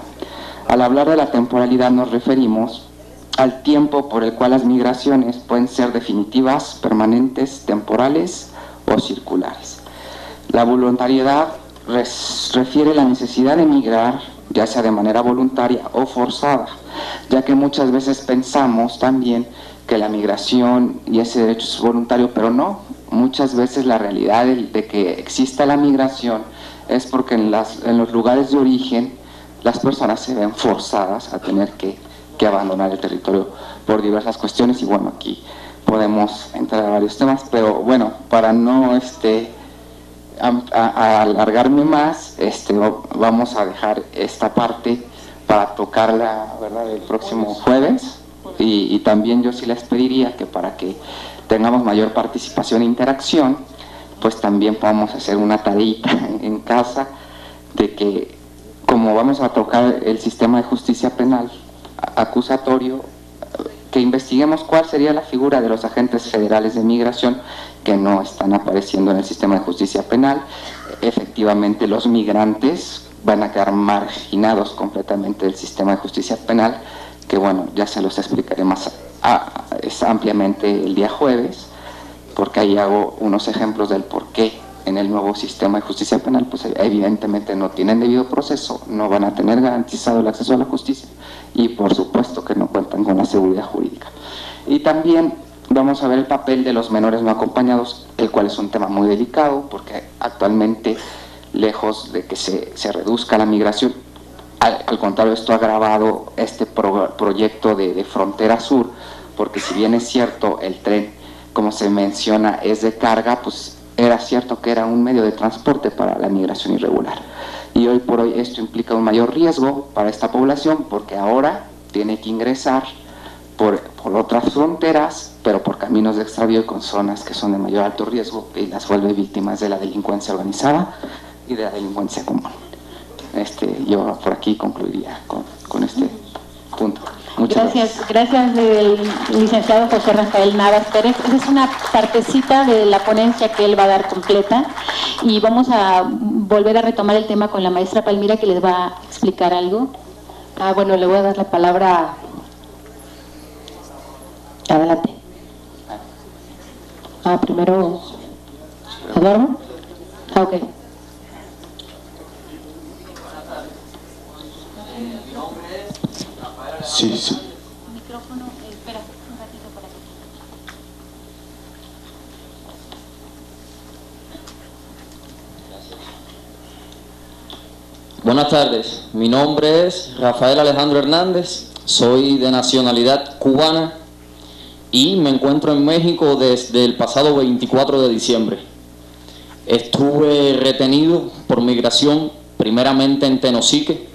Al hablar de la temporalidad nos referimos al tiempo por el cual las migraciones pueden ser definitivas, permanentes, temporales o circulares. La voluntariedad refiere la necesidad de migrar, ya sea de manera voluntaria o forzada, ya que muchas veces pensamos también que la migración y ese derecho es voluntario, pero no. Muchas veces la realidad de que exista la migración es porque en los lugares de origen las personas se ven forzadas a tener que abandonar el territorio por diversas cuestiones, y bueno, aquí podemos entrar a varios temas, pero bueno, para no alargarme más, vamos a dejar esta parte para tocarla, ¿verdad?, el próximo jueves, y también yo sí les pediría que para que tengamos mayor participación e interacción, pues también podamos hacer una tareita en casa de que, como vamos a tocar el sistema de justicia penal acusatorio, que investiguemos cuál sería la figura de los agentes federales de migración que no están apareciendo en el sistema de justicia penal. Efectivamente, los migrantes van a quedar marginados completamente del sistema de justicia penal, que bueno, ya se los explicaré más ampliamente el día jueves, porque ahí hago unos ejemplos del por qué en el nuevo sistema de justicia penal pues evidentemente no tienen debido proceso, no van a tener garantizado el acceso a la justicia y por supuesto que no cuentan con la seguridad jurídica. Y también vamos a ver el papel de los menores no acompañados, el cual es un tema muy delicado porque actualmente, lejos de que se reduzca la migración, al contrario, esto ha agravado este proyecto de Frontera Sur, porque si bien es cierto el tren, como se menciona, es de carga, pues era cierto que era un medio de transporte para la migración irregular. Y hoy por hoy esto implica un mayor riesgo para esta población, porque ahora tiene que ingresar por otras fronteras, pero por caminos de extravío y con zonas que son de mayor alto riesgo, y las vuelve víctimas de la delincuencia organizada y de la delincuencia común. Yo por aquí concluiría con este punto. Muchas Gracias del licenciado José Rafael Navas Pérez. Esa es una partecita de la ponencia que él va a dar completa y vamos a volver a retomar el tema con la maestra Palmira, que les va a explicar algo. Bueno, le voy a dar la palabra. Adelante. Primero Eduardo. Ok. Sí. Micrófono, espera un ratito para que... Buenas tardes, mi nombre es Rafael Alejandro Hernández, soy de nacionalidad cubana y me encuentro en México desde el pasado 24 de diciembre. Estuve retenido por migración primeramente en Tenosique,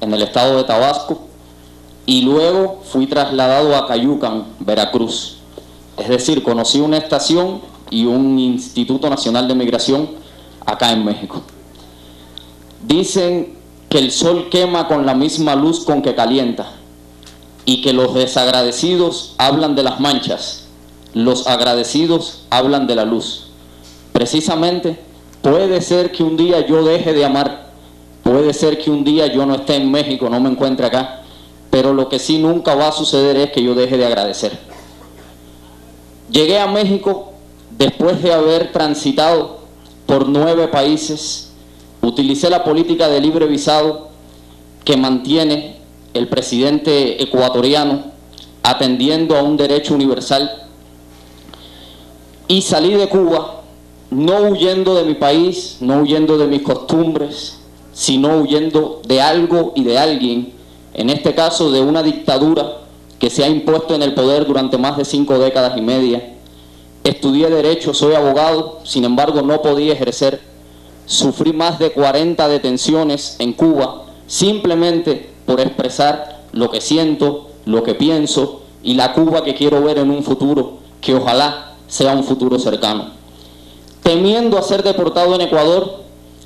en el estado de Tabasco, y luego fui trasladado a Cayucan, Veracruz. Es decir, conocí una estación y un Instituto Nacional de Migración acá en México. Dicen que el sol quema con la misma luz con que calienta y que los desagradecidos hablan de las manchas, los agradecidos hablan de la luz. Precisamente, puede ser que un día yo deje de amar, puede ser que un día yo no esté en México, no me encuentre acá, pero lo que sí nunca va a suceder es que yo deje de agradecer. Llegué a México después de haber transitado por 9 países. Utilicé la política de libre visado que mantiene el presidente ecuatoriano, atendiendo a un derecho universal, y salí de Cuba no huyendo de mi país, no huyendo de mis costumbres, sino huyendo de algo y de alguien, en este caso de una dictadura que se ha impuesto en el poder durante más de 5 décadas y media. Estudié Derecho, soy abogado, sin embargo no podía ejercer. Sufrí más de 40 detenciones en Cuba, simplemente por expresar lo que siento, lo que pienso y la Cuba que quiero ver en un futuro, que ojalá sea un futuro cercano. Temiendo a ser deportado en Ecuador,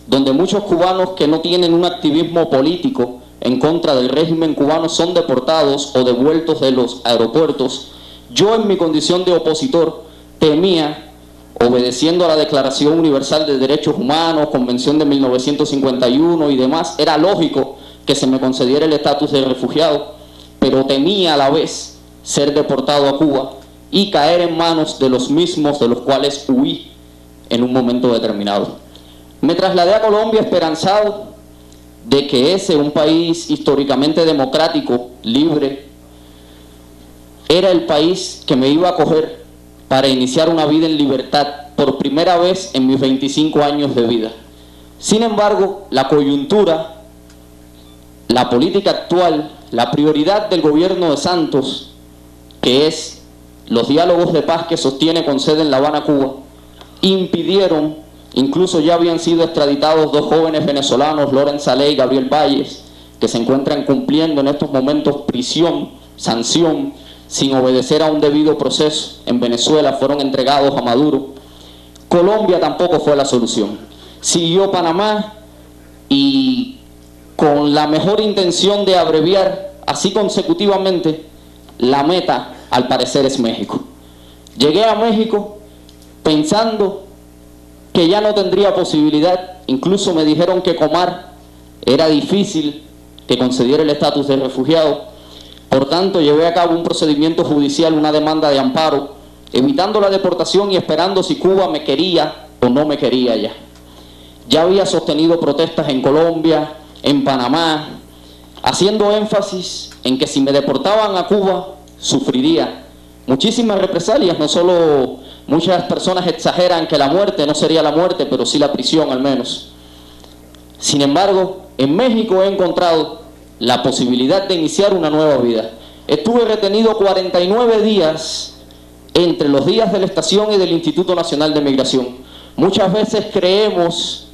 donde muchos cubanos que no tienen un activismo político en contra del régimen cubano son deportados o devueltos de los aeropuertos, yo en mi condición de opositor temía, obedeciendo a la Declaración Universal de Derechos Humanos, Convención de 1951 y demás, era lógico que se me concediera el estatus de refugiado, pero temía a la vez ser deportado a Cuba y caer en manos de los mismos de los cuales huí en un momento determinado. Me trasladé a Colombia esperanzado de que ese, un país históricamente democrático, libre, era el país que me iba a acoger para iniciar una vida en libertad por primera vez en mis 25 años de vida. Sin embargo, la coyuntura, la política actual, la prioridad del gobierno de Santos, que es los diálogos de paz que sostiene con sede en La Habana, Cuba, impidieron, incluso ya habían sido extraditados 2 jóvenes venezolanos, Loren Saleh y Gabriel Valles, que se encuentran cumpliendo en estos momentos prisión, sanción, sin obedecer a un debido proceso en Venezuela, fueron entregados a Maduro. Colombia tampoco fue la solución. Siguió Panamá y con la mejor intención de abreviar así consecutivamente, la meta al parecer es México. Llegué a México pensando que ya no tendría posibilidad, incluso me dijeron que Comar era difícil que concediera el estatus de refugiado. Por tanto, llevé a cabo un procedimiento judicial, una demanda de amparo, evitando la deportación y esperando si Cuba me quería o no me quería ya. Ya había sostenido protestas en Colombia, en Panamá, haciendo énfasis en que si me deportaban a Cuba, sufriría muchísimas represalias. No solo muchas personas exageran que la muerte no sería la muerte, pero sí la prisión al menos. Sin embargo, en México he encontrado la posibilidad de iniciar una nueva vida. Estuve retenido 49 días entre los días de la estación y del Instituto Nacional de Migración. Muchas veces creemos,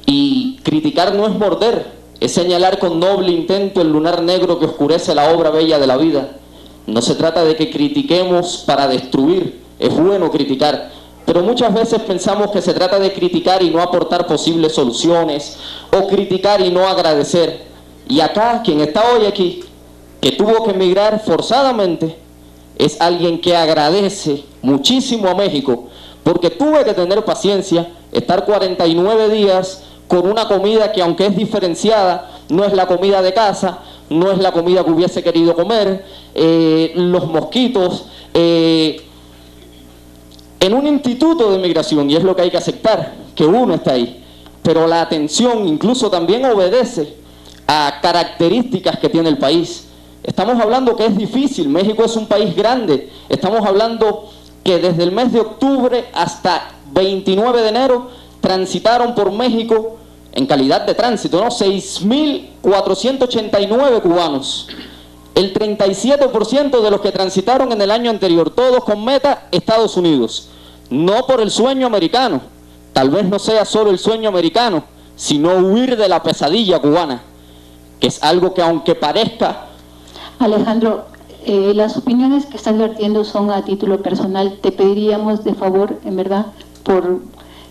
y criticar no es morder, es señalar con noble intento el lunar negro que oscurece la obra bella de la vida. No se trata de que critiquemos para destruir, es bueno criticar, pero muchas veces pensamos que se trata de criticar y no aportar posibles soluciones, o criticar y no agradecer. Y acá, quien está hoy aquí, que tuvo que emigrar forzadamente, es alguien que agradece muchísimo a México, porque tuve que tener paciencia, estar 49 días con una comida que, aunque es diferenciada, no es la comida de casa, no es la comida que hubiese querido comer, los mosquitos, en un instituto de migración, y es lo que hay que aceptar, que uno está ahí, pero la atención incluso también obedece a características que tiene el país. Estamos hablando que es difícil, México es un país grande, estamos hablando que desde el mes de octubre hasta 29 de enero transitaron por México, en calidad de tránsito, ¿no?, 6.489 cubanos. El 37% de los que transitaron en el año anterior, todos con meta Estados Unidos. No por el sueño americano, tal vez no sea solo el sueño americano, sino huir de la pesadilla cubana, que es algo que, aunque parezca... Alejandro, las opiniones que estás vertiendo son a título personal. Te pediríamos de favor, en verdad, por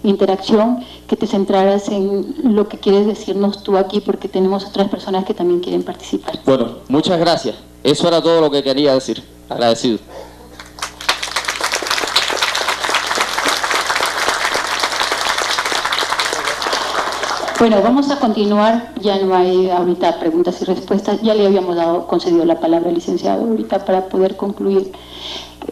interacción, que te centraras en lo que quieres decirnos tú aquí, porque tenemos otras personas que también quieren participar. Bueno, muchas gracias. Eso era todo lo que quería decir. Agradecido. Bueno, vamos a continuar. Ya no hay ahorita preguntas y respuestas. Ya le habíamos concedido la palabra al licenciado ahorita para poder concluir.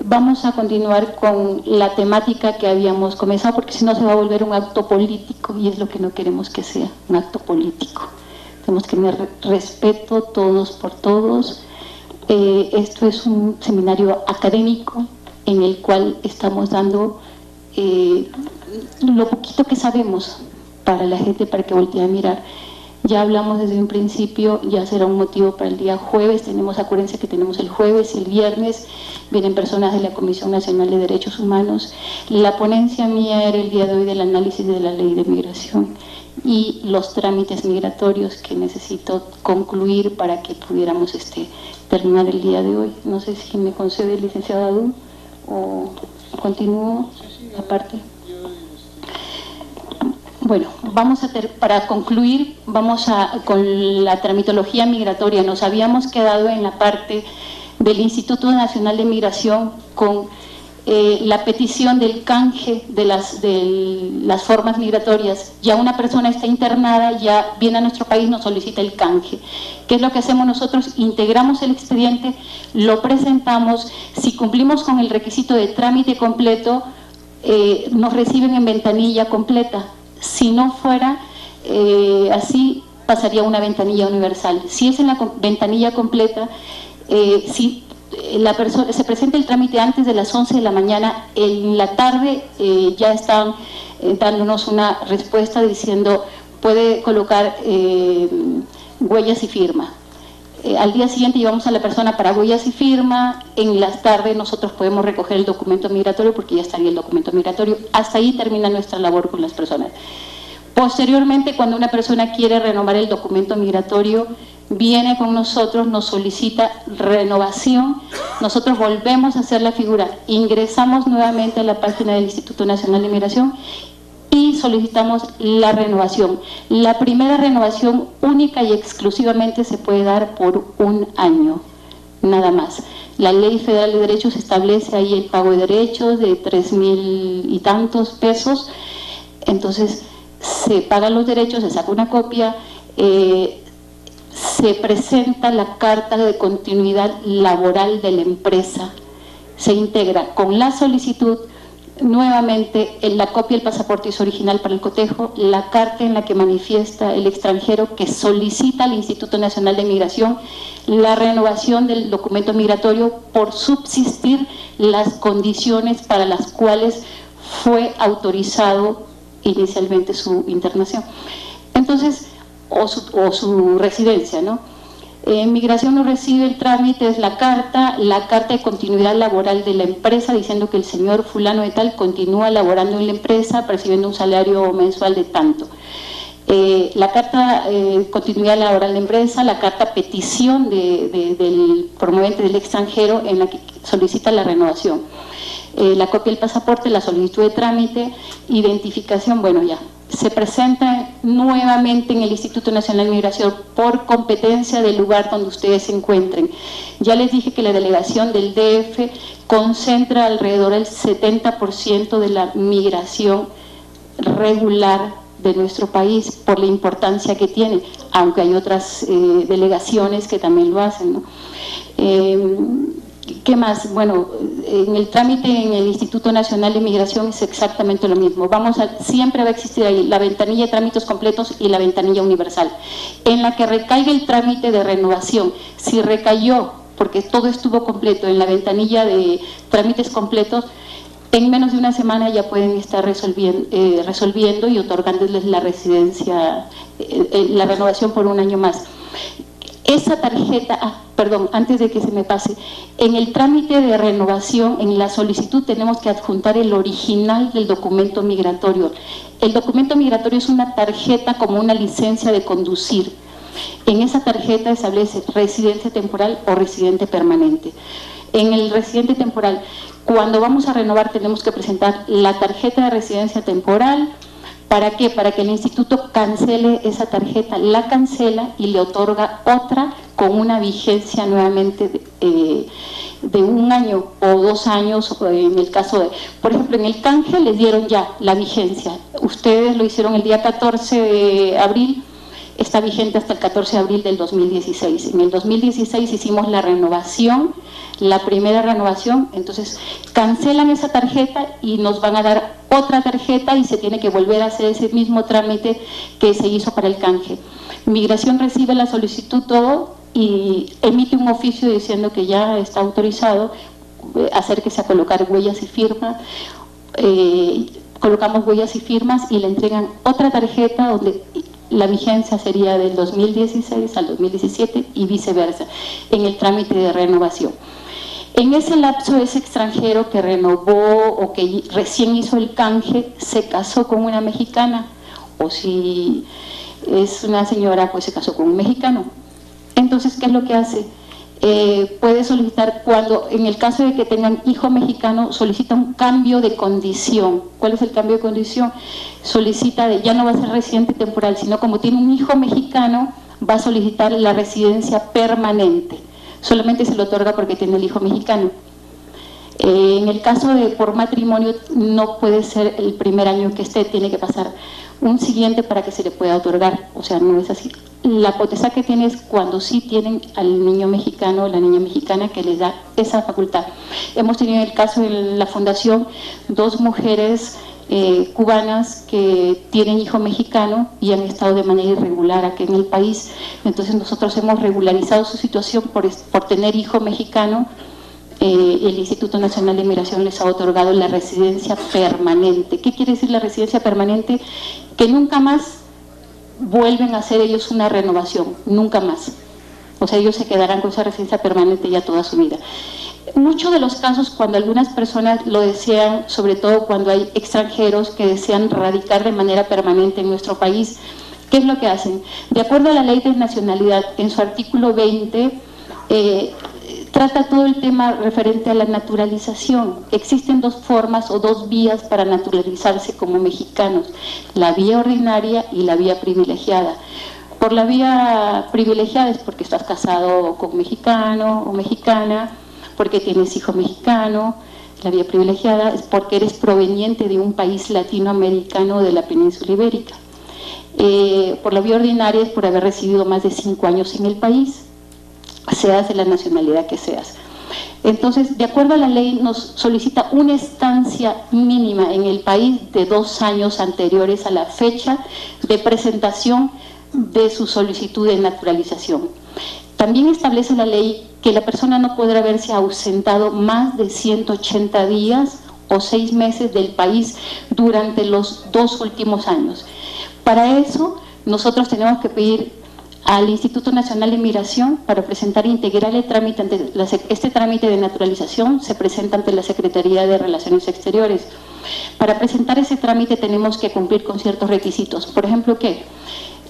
Vamos a continuar con la temática que habíamos comenzado, porque si no se va a volver un acto político, y es lo que no queremos que sea, un acto político. Tenemos que tener respeto todos por todos. Esto es un seminario académico en el cual estamos dando lo poquito que sabemos para la gente, para que voltee a mirar. Ya hablamos desde un principio, ya será un motivo para el día jueves. Acuérdense que tenemos el jueves y el viernes, vienen personas de la Comisión Nacional de Derechos Humanos. La ponencia mía era el día de hoy del análisis de la ley de migración y los trámites migratorios que necesito concluir para que pudiéramos terminar el día de hoy. No sé si me concede el licenciado Adún o continúo aparte. Bueno, para concluir, vamos con la tramitología migratoria. Nos habíamos quedado en la parte del Instituto Nacional de Migración con la petición del canje de las formas migratorias. Ya una persona está internada, ya viene a nuestro país, nos solicita el canje. ¿Qué es lo que hacemos nosotros? Integramos el expediente, lo presentamos. Si cumplimos con el requisito de trámite completo, nos reciben en ventanilla completa. Si no fuera así, pasaría una ventanilla universal. Si es en la ventanilla completa, si la persona se presenta el trámite antes de las 11 de la mañana, en la tarde ya están dándonos una respuesta diciendo puede colocar huellas y firma. Al día siguiente llevamos a la persona para huellas y firma. En las tardes nosotros podemos recoger el documento migratorio porque ya estaría el documento migratorio. Hasta ahí termina nuestra labor con las personas. Posteriormente, cuando una persona quiere renovar el documento migratorio, viene con nosotros, nos solicita renovación. Nosotros volvemos a hacer la figura, ingresamos nuevamente a la página del Instituto Nacional de Migración y solicitamos la renovación. La primera renovación única y exclusivamente se puede dar por un año, nada más. La Ley Federal de Derechos establece ahí el pago de derechos de 3,000 y tantos pesos. Entonces se pagan los derechos, se saca una copia, se presenta la carta de continuidad laboral de la empresa, se integra con la solicitud. Nuevamente, en la copia del pasaporte es original para el cotejo, la carta en la que manifiesta el extranjero que solicita al Instituto Nacional de Migración la renovación del documento migratorio por subsistir las condiciones para las cuales fue autorizado inicialmente su internación. Entonces, o su residencia, ¿no? Migración no recibe el trámite, es la carta de continuidad laboral de la empresa diciendo que el señor fulano de tal continúa laborando en la empresa percibiendo un salario mensual de tanto. La carta continuidad laboral de la empresa, la carta petición del promovente del extranjero en la que solicita la renovación. la copia del pasaporte, la solicitud de trámite, identificación, bueno ya. Se presenta nuevamente en el Instituto Nacional de Migración por competencia del lugar donde ustedes se encuentren. Ya les dije que la delegación del DF concentra alrededor del 70% de la migración regular de nuestro país por la importancia que tiene, aunque hay otras delegaciones que también lo hacen, ¿no? ¿Qué más? Bueno, en el trámite en el Instituto Nacional de Migración es exactamente lo mismo. Siempre va a existir ahí la ventanilla de trámites completos y la ventanilla universal, en la que recaiga el trámite de renovación. Si recayó, porque todo estuvo completo, en la ventanilla de trámites completos, en menos de una semana ya pueden estar resolviendo y otorgándoles la residencia, la renovación por un año más. Esa tarjeta, perdón, antes de que se me pase, en el trámite de renovación, en la solicitud tenemos que adjuntar el original del documento migratorio. El documento migratorio es una tarjeta como una licencia de conducir. En esa tarjeta establece residencia temporal o residente permanente. En el residente temporal, cuando vamos a renovar tenemos que presentar la tarjeta de residencia temporal. ¿Para qué? Para que el instituto cancele esa tarjeta, la cancela y le otorga otra con una vigencia nuevamente de un año o 2 años, en el caso de, por ejemplo, en el canje les dieron ya la vigencia. Ustedes lo hicieron el día 14 de abril, está vigente hasta el 14 de abril del 2016. En el 2016 hicimos la renovación, la primera renovación, entonces cancelan esa tarjeta y nos van a dar otra tarjeta y se tiene que volver a hacer ese mismo trámite que se hizo para el canje. Migración recibe la solicitud todo y emite un oficio diciendo que ya está autorizado, acérquese a colocar huellas y firmas. Colocamos huellas y firmas y le entregan otra tarjeta donde la vigencia sería del 2016 al 2017 y viceversa en el trámite de renovación. En ese lapso, ese extranjero que renovó o que recién hizo el canje se casó con una mexicana, o si es una señora, pues se casó con un mexicano. Entonces, ¿qué es lo que hace? Puede solicitar, cuando en el caso de que tengan hijo mexicano, solicita un cambio de condición. ¿Cuál es el cambio de condición? Solicita, ya no va a ser residente temporal, sino como tiene un hijo mexicano, va a solicitar la residencia permanente. Solamente se lo otorga porque tiene el hijo mexicano. En el caso de por matrimonio, no puede ser el primer año que esté, tiene que pasar un siguiente para que se le pueda otorgar, o sea, no es así. La potestad que tiene es cuando sí tienen al niño mexicano o la niña mexicana que les da esa facultad. Hemos tenido el caso en la fundación, 2 mujeres cubanas que tienen hijo mexicano y han estado de manera irregular aquí en el país. Entonces nosotros hemos regularizado su situación por tener hijo mexicano. El Instituto Nacional de Migración les ha otorgado la residencia permanente. ¿Qué quiere decir la residencia permanente? Que nunca más vuelven a hacer ellos una renovación, nunca más. O sea, ellos se quedarán con esa residencia permanente ya toda su vida. Muchos de los casos, cuando algunas personas lo desean, sobre todo cuando hay extranjeros que desean radicar de manera permanente en nuestro país, ¿qué es lo que hacen? De acuerdo a la ley de nacionalidad, en su artículo 20, trata todo el tema referente a la naturalización. Existen 2 formas o 2 vías para naturalizarse como mexicanos, la vía ordinaria y la vía privilegiada. Por la vía privilegiada es porque estás casado con mexicano o mexicana, porque tienes hijo mexicano. La vía privilegiada es porque eres proveniente de un país latinoamericano de la península ibérica. Por la vía ordinaria es por haber residido más de 5 años en el país, seas de la nacionalidad que seas. Entonces, de acuerdo a la ley, nos solicita una estancia mínima en el país de 2 años anteriores a la fecha de presentación de su solicitud de naturalización. También establece la ley que la persona no podrá haberse ausentado más de 180 días o 6 meses del país durante los 2 últimos años. Para eso, nosotros tenemos que pedir al Instituto Nacional de Migración para presentar e integrar el trámite. Este trámite de naturalización se presenta ante la Secretaría de Relaciones Exteriores. Para presentar ese trámite tenemos que cumplir con ciertos requisitos. Por ejemplo, ¿qué?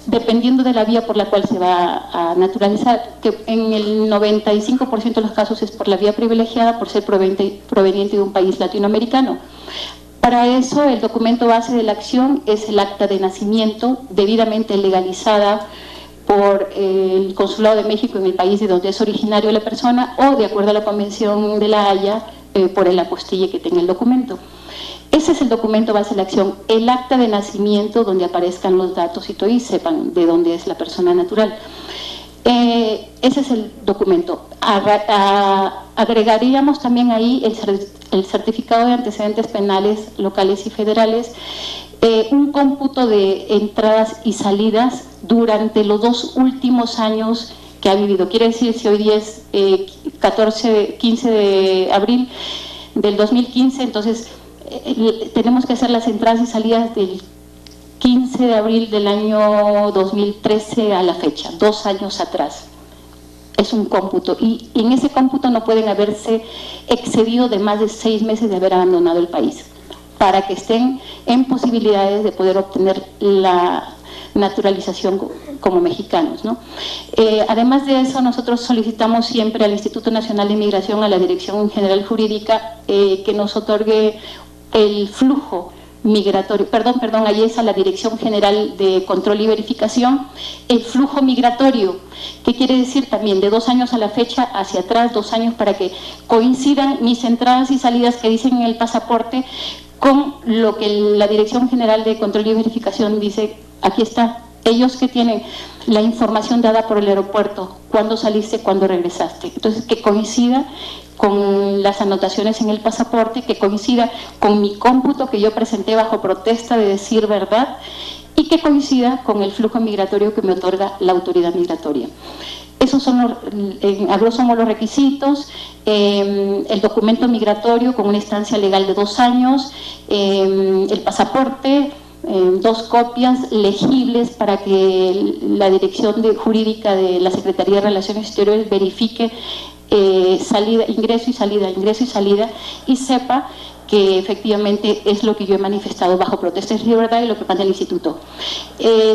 dependiendo de la vía por la cual se va a naturalizar, que en el 95% de los casos es por la vía privilegiada, por ser proveniente de un país latinoamericano. Para eso, el documento base de la acción es el acta de nacimiento, debidamente legalizada por el Consulado de México en el país de donde es originario la persona, o de acuerdo a la Convención de la Haya, por el apostille que tenga el documento. Ese es el documento base de la acción, el acta de nacimiento donde aparezcan los datos y todo y sepan de dónde es la persona natural. Ese es el documento. Agregaríamos también ahí el certificado de antecedentes penales locales y federales, un cómputo de entradas y salidas durante los 2 últimos años que ha vivido. Quiere decir, si hoy día es 15 de abril del 2015, entonces tenemos que hacer las entradas y salidas del 15 de abril del año 2013 a la fecha, 2 años atrás. Es un cómputo, y en ese cómputo no pueden haberse excedido de más de 6 meses de haber abandonado el país, para que estén en posibilidades de poder obtener la naturalización como mexicanos, ¿no? Además de eso, nosotros solicitamos siempre al Instituto Nacional de Migración, a la Dirección General Jurídica, que nos otorgue el flujo migratorio, ahí es a la Dirección General de Control y Verificación, el flujo migratorio, que quiere decir también de 2 años a la fecha hacia atrás, 2 años, para que coincidan mis entradas y salidas que dicen en el pasaporte con lo que la Dirección General de Control y Verificación dice. Aquí está, ellos que tienen la información dada por el aeropuerto, cuándo saliste, cuándo regresaste. Entonces, que coincida con las anotaciones en el pasaporte, que coincida con mi cómputo que yo presenté bajo protesta de decir verdad, y que coincida con el flujo migratorio que me otorga la autoridad migratoria. Esos son a grosso modo los requisitos. El documento migratorio con una estancia legal de 2 años, el pasaporte, 2 copias legibles para que la Dirección Jurídica de la Secretaría de Relaciones Exteriores verifique ingreso y salida, y sepa que efectivamente es lo que yo he manifestado bajo protesta de verdad y lo que manda el Instituto.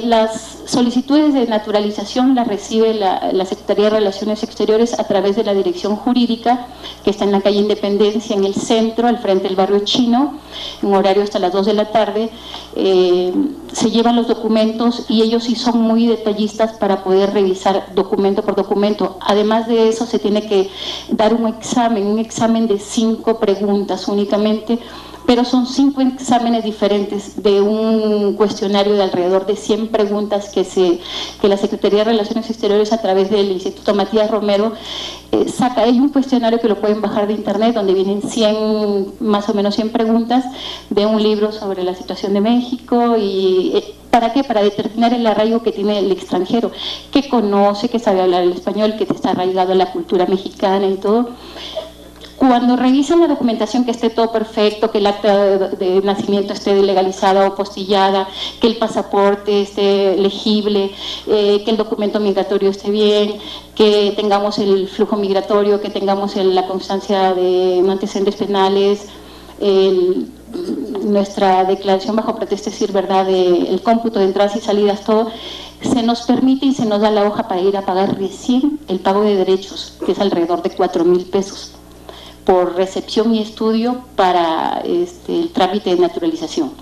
Las solicitudes de naturalización las recibe la Secretaría de Relaciones Exteriores a través de la Dirección Jurídica, que está en la calle Independencia, en el centro, al frente del barrio chino, en horario hasta las 2 de la tarde. Se llevan los documentos y ellos sí son muy detallistas para poder revisar documento por documento. Además de eso, se tiene que dar un examen de 5 preguntas únicamente, pero son 5 exámenes diferentes de un cuestionario de alrededor de 100 preguntas que la Secretaría de Relaciones Exteriores, a través del Instituto Matías Romero, saca. Hay un cuestionario que lo pueden bajar de internet, donde vienen más o menos 100 preguntas de un libro sobre la situación de México. Y ¿para qué? Para determinar el arraigo que tiene el extranjero, que conoce, que sabe hablar el español, que está arraigado a la cultura mexicana y todo. Cuando revisan la documentación, que esté todo perfecto, que el acta de nacimiento esté legalizada o postillada, que el pasaporte esté legible, que el documento migratorio esté bien, que tengamos el flujo migratorio, que tengamos la constancia de no antecedentes penales, nuestra declaración bajo protesta, es decir, verdad, el cómputo de entradas y salidas, todo, se nos permite y se nos da la hoja para ir a pagar recién el pago de derechos, que es alrededor de 4,000 pesos. Por recepción y estudio para el trámite de naturalización.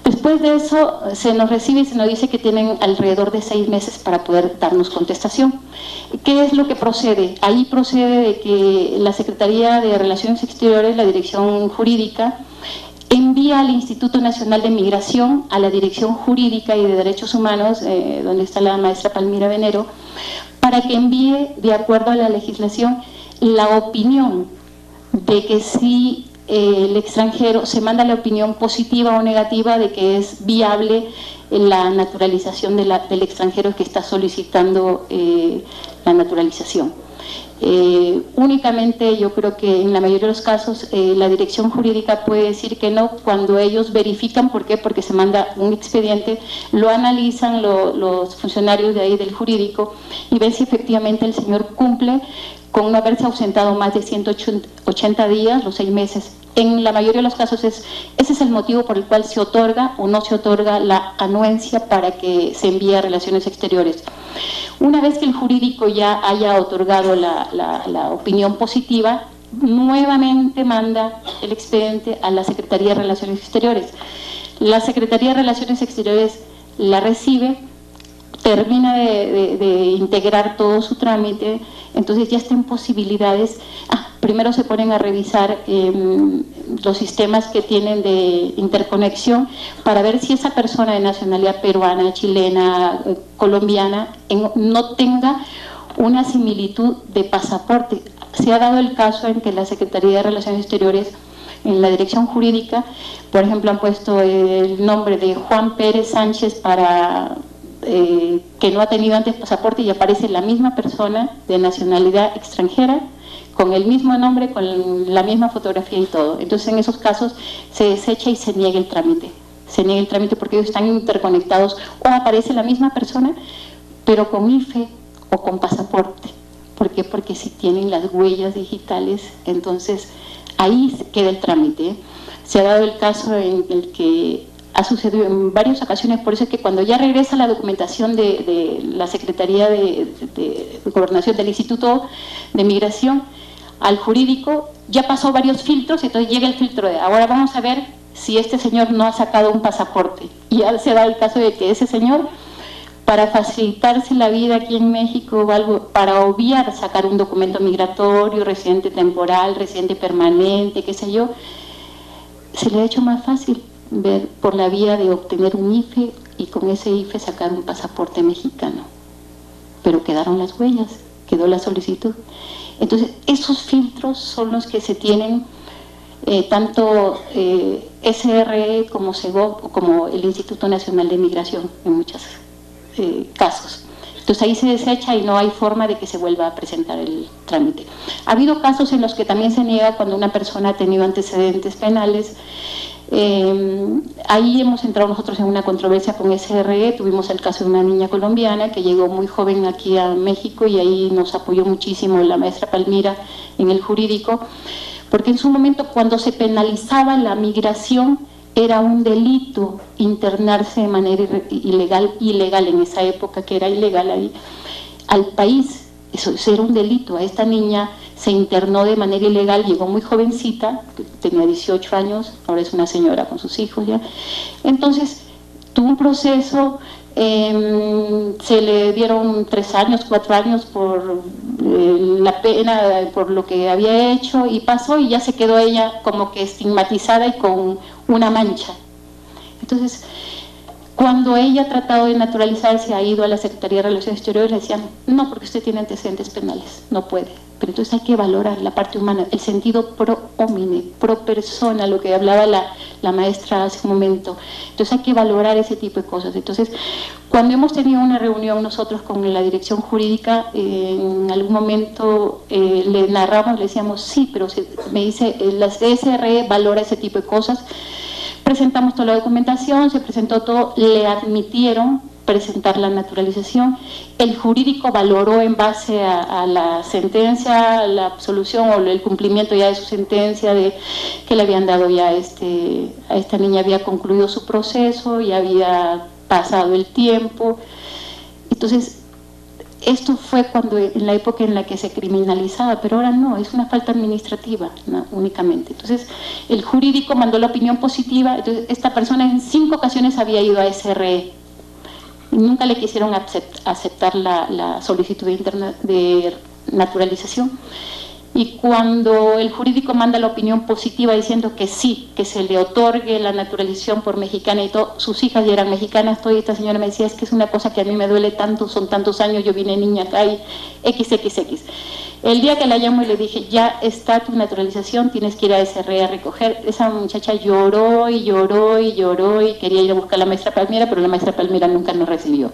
Después de eso, se nos recibe y se nos dice que tienen alrededor de 6 meses para poder darnos contestación. ¿Qué es lo que procede? Ahí procede de que la Secretaría de Relaciones Exteriores, la Dirección Jurídica, envía al Instituto Nacional de Migración, a la Dirección Jurídica y de Derechos Humanos, donde está la maestra Palmira Venero, para que envíe, de acuerdo a la legislación, la opinión de que si el extranjero, se manda la opinión positiva o negativa de que es viable la naturalización del extranjero que está solicitando la naturalización. Únicamente yo creo que en la mayoría de los casos la Dirección Jurídica puede decir que no cuando ellos verifican. ¿Por qué? Porque se manda un expediente, lo analizan los funcionarios de ahí del jurídico y ven si efectivamente el señor cumple con no haberse ausentado más de 180 días, los 6 meses en la mayoría de los casos ese es el motivo por el cual se otorga o no se otorga la anuencia para que se envíe a Relaciones Exteriores. Una vez que el jurídico ya haya otorgado la opinión positiva, nuevamente manda el expediente a la Secretaría de Relaciones Exteriores. La Secretaría de Relaciones Exteriores la recibe, termina de integrar todo su trámite, entonces ya está en posibilidades. Primero se ponen a revisar los sistemas que tienen de interconexión para ver si esa persona de nacionalidad peruana, chilena, colombiana no tenga una similitud de pasaporte. Se ha dado el caso en que la Secretaría de Relaciones Exteriores, en la dirección jurídica, por ejemplo, han puesto el nombre de Juan Pérez Sánchez para que no ha tenido antes pasaporte, y aparece la misma persona de nacionalidad extranjera con el mismo nombre, con la misma fotografía y todo. Entonces en esos casos se desecha y se niega el trámite. Se niega el trámite porque ellos están interconectados, o aparece la misma persona pero con IFE o con pasaporte. ¿Por qué? Porque si tienen las huellas digitales, entonces ahí queda el trámite. Se ha dado el caso en el que ha sucedido en varias ocasiones, por eso es que cuando ya regresa la documentación de la Secretaría de Gobernación, del Instituto de Migración, al jurídico, ya pasó varios filtros, entonces llega el filtro de ahora vamos a ver si este señor no ha sacado un pasaporte. Y ya se da el caso de que ese señor, para facilitarse la vida aquí en México o algo, para obviar sacar un documento migratorio, residente temporal, residente permanente, qué sé yo, se le ha hecho más fácil ver por la vía de obtener un IFE y con ese IFE sacar un pasaporte mexicano. Pero quedaron las huellas, quedó la solicitud. Entonces, esos filtros son los que se tienen tanto SRE como SEGOV como el Instituto Nacional de Migración en muchos casos. Entonces ahí se desecha y no hay forma de que se vuelva a presentar el trámite. Ha habido casos en los que también se niega cuando una persona ha tenido antecedentes penales. Ahí hemos entrado nosotros en una controversia con SRE. Tuvimos el caso de una niña colombiana que llegó muy joven aquí a México y ahí nos apoyó muchísimo la maestra Palmira en el jurídico, porque en su momento cuando se penalizaba la migración era un delito internarse de manera ilegal en esa época, que era ilegal ahí, al país. Eso era un delito. A esta niña se internó de manera ilegal, llegó muy jovencita, tenía 18 años, ahora es una señora con sus hijos ya. Entonces tuvo un proceso, se le dieron 3 años, 4 años por la pena, por lo que había hecho, y pasó y ya se quedó ella como que estigmatizada y con una mancha. Entonces, cuando ella ha tratado de naturalizarse, ha ido a la Secretaría de Relaciones Exteriores, le decían, no, porque usted tiene antecedentes penales, no puede. Pero entonces hay que valorar la parte humana, el sentido pro homine, pro persona, lo que hablaba la maestra hace un momento. Entonces hay que valorar ese tipo de cosas. Entonces, cuando hemos tenido una reunión nosotros con la dirección jurídica, en algún momento le narramos, le decíamos, sí, pero me dice, la SRE valora ese tipo de cosas. Presentamos toda la documentación, se presentó todo, le admitieron presentar la naturalización. El jurídico valoró en base a la sentencia, la absolución o el cumplimiento ya de su sentencia, de que le habían dado ya a esta niña había concluido su proceso, ya había pasado el tiempo. Entonces, esto fue cuando en la época en la que se criminalizaba, pero ahora no, es una falta administrativa, ¿no? Únicamente. Entonces, el jurídico mandó la opinión positiva. Entonces, esta persona en 5 ocasiones había ido a SRE. Nunca le quisieron aceptar la solicitud de naturalización. Y cuando el jurídico manda la opinión positiva diciendo que sí, que se le otorgue la naturalización por mexicana y todo, sus hijas ya eran mexicanas, toda esta señora me decía, es que es una cosa que a mí me duele tanto, son tantos años, yo vine niña acá y XXX. El día que la llamo y le dije, ya está tu naturalización, tienes que ir a SRE a recoger, esa muchacha lloró y lloró y lloró y quería ir a buscar a la maestra Palmira, pero la maestra Palmira nunca nos recibió.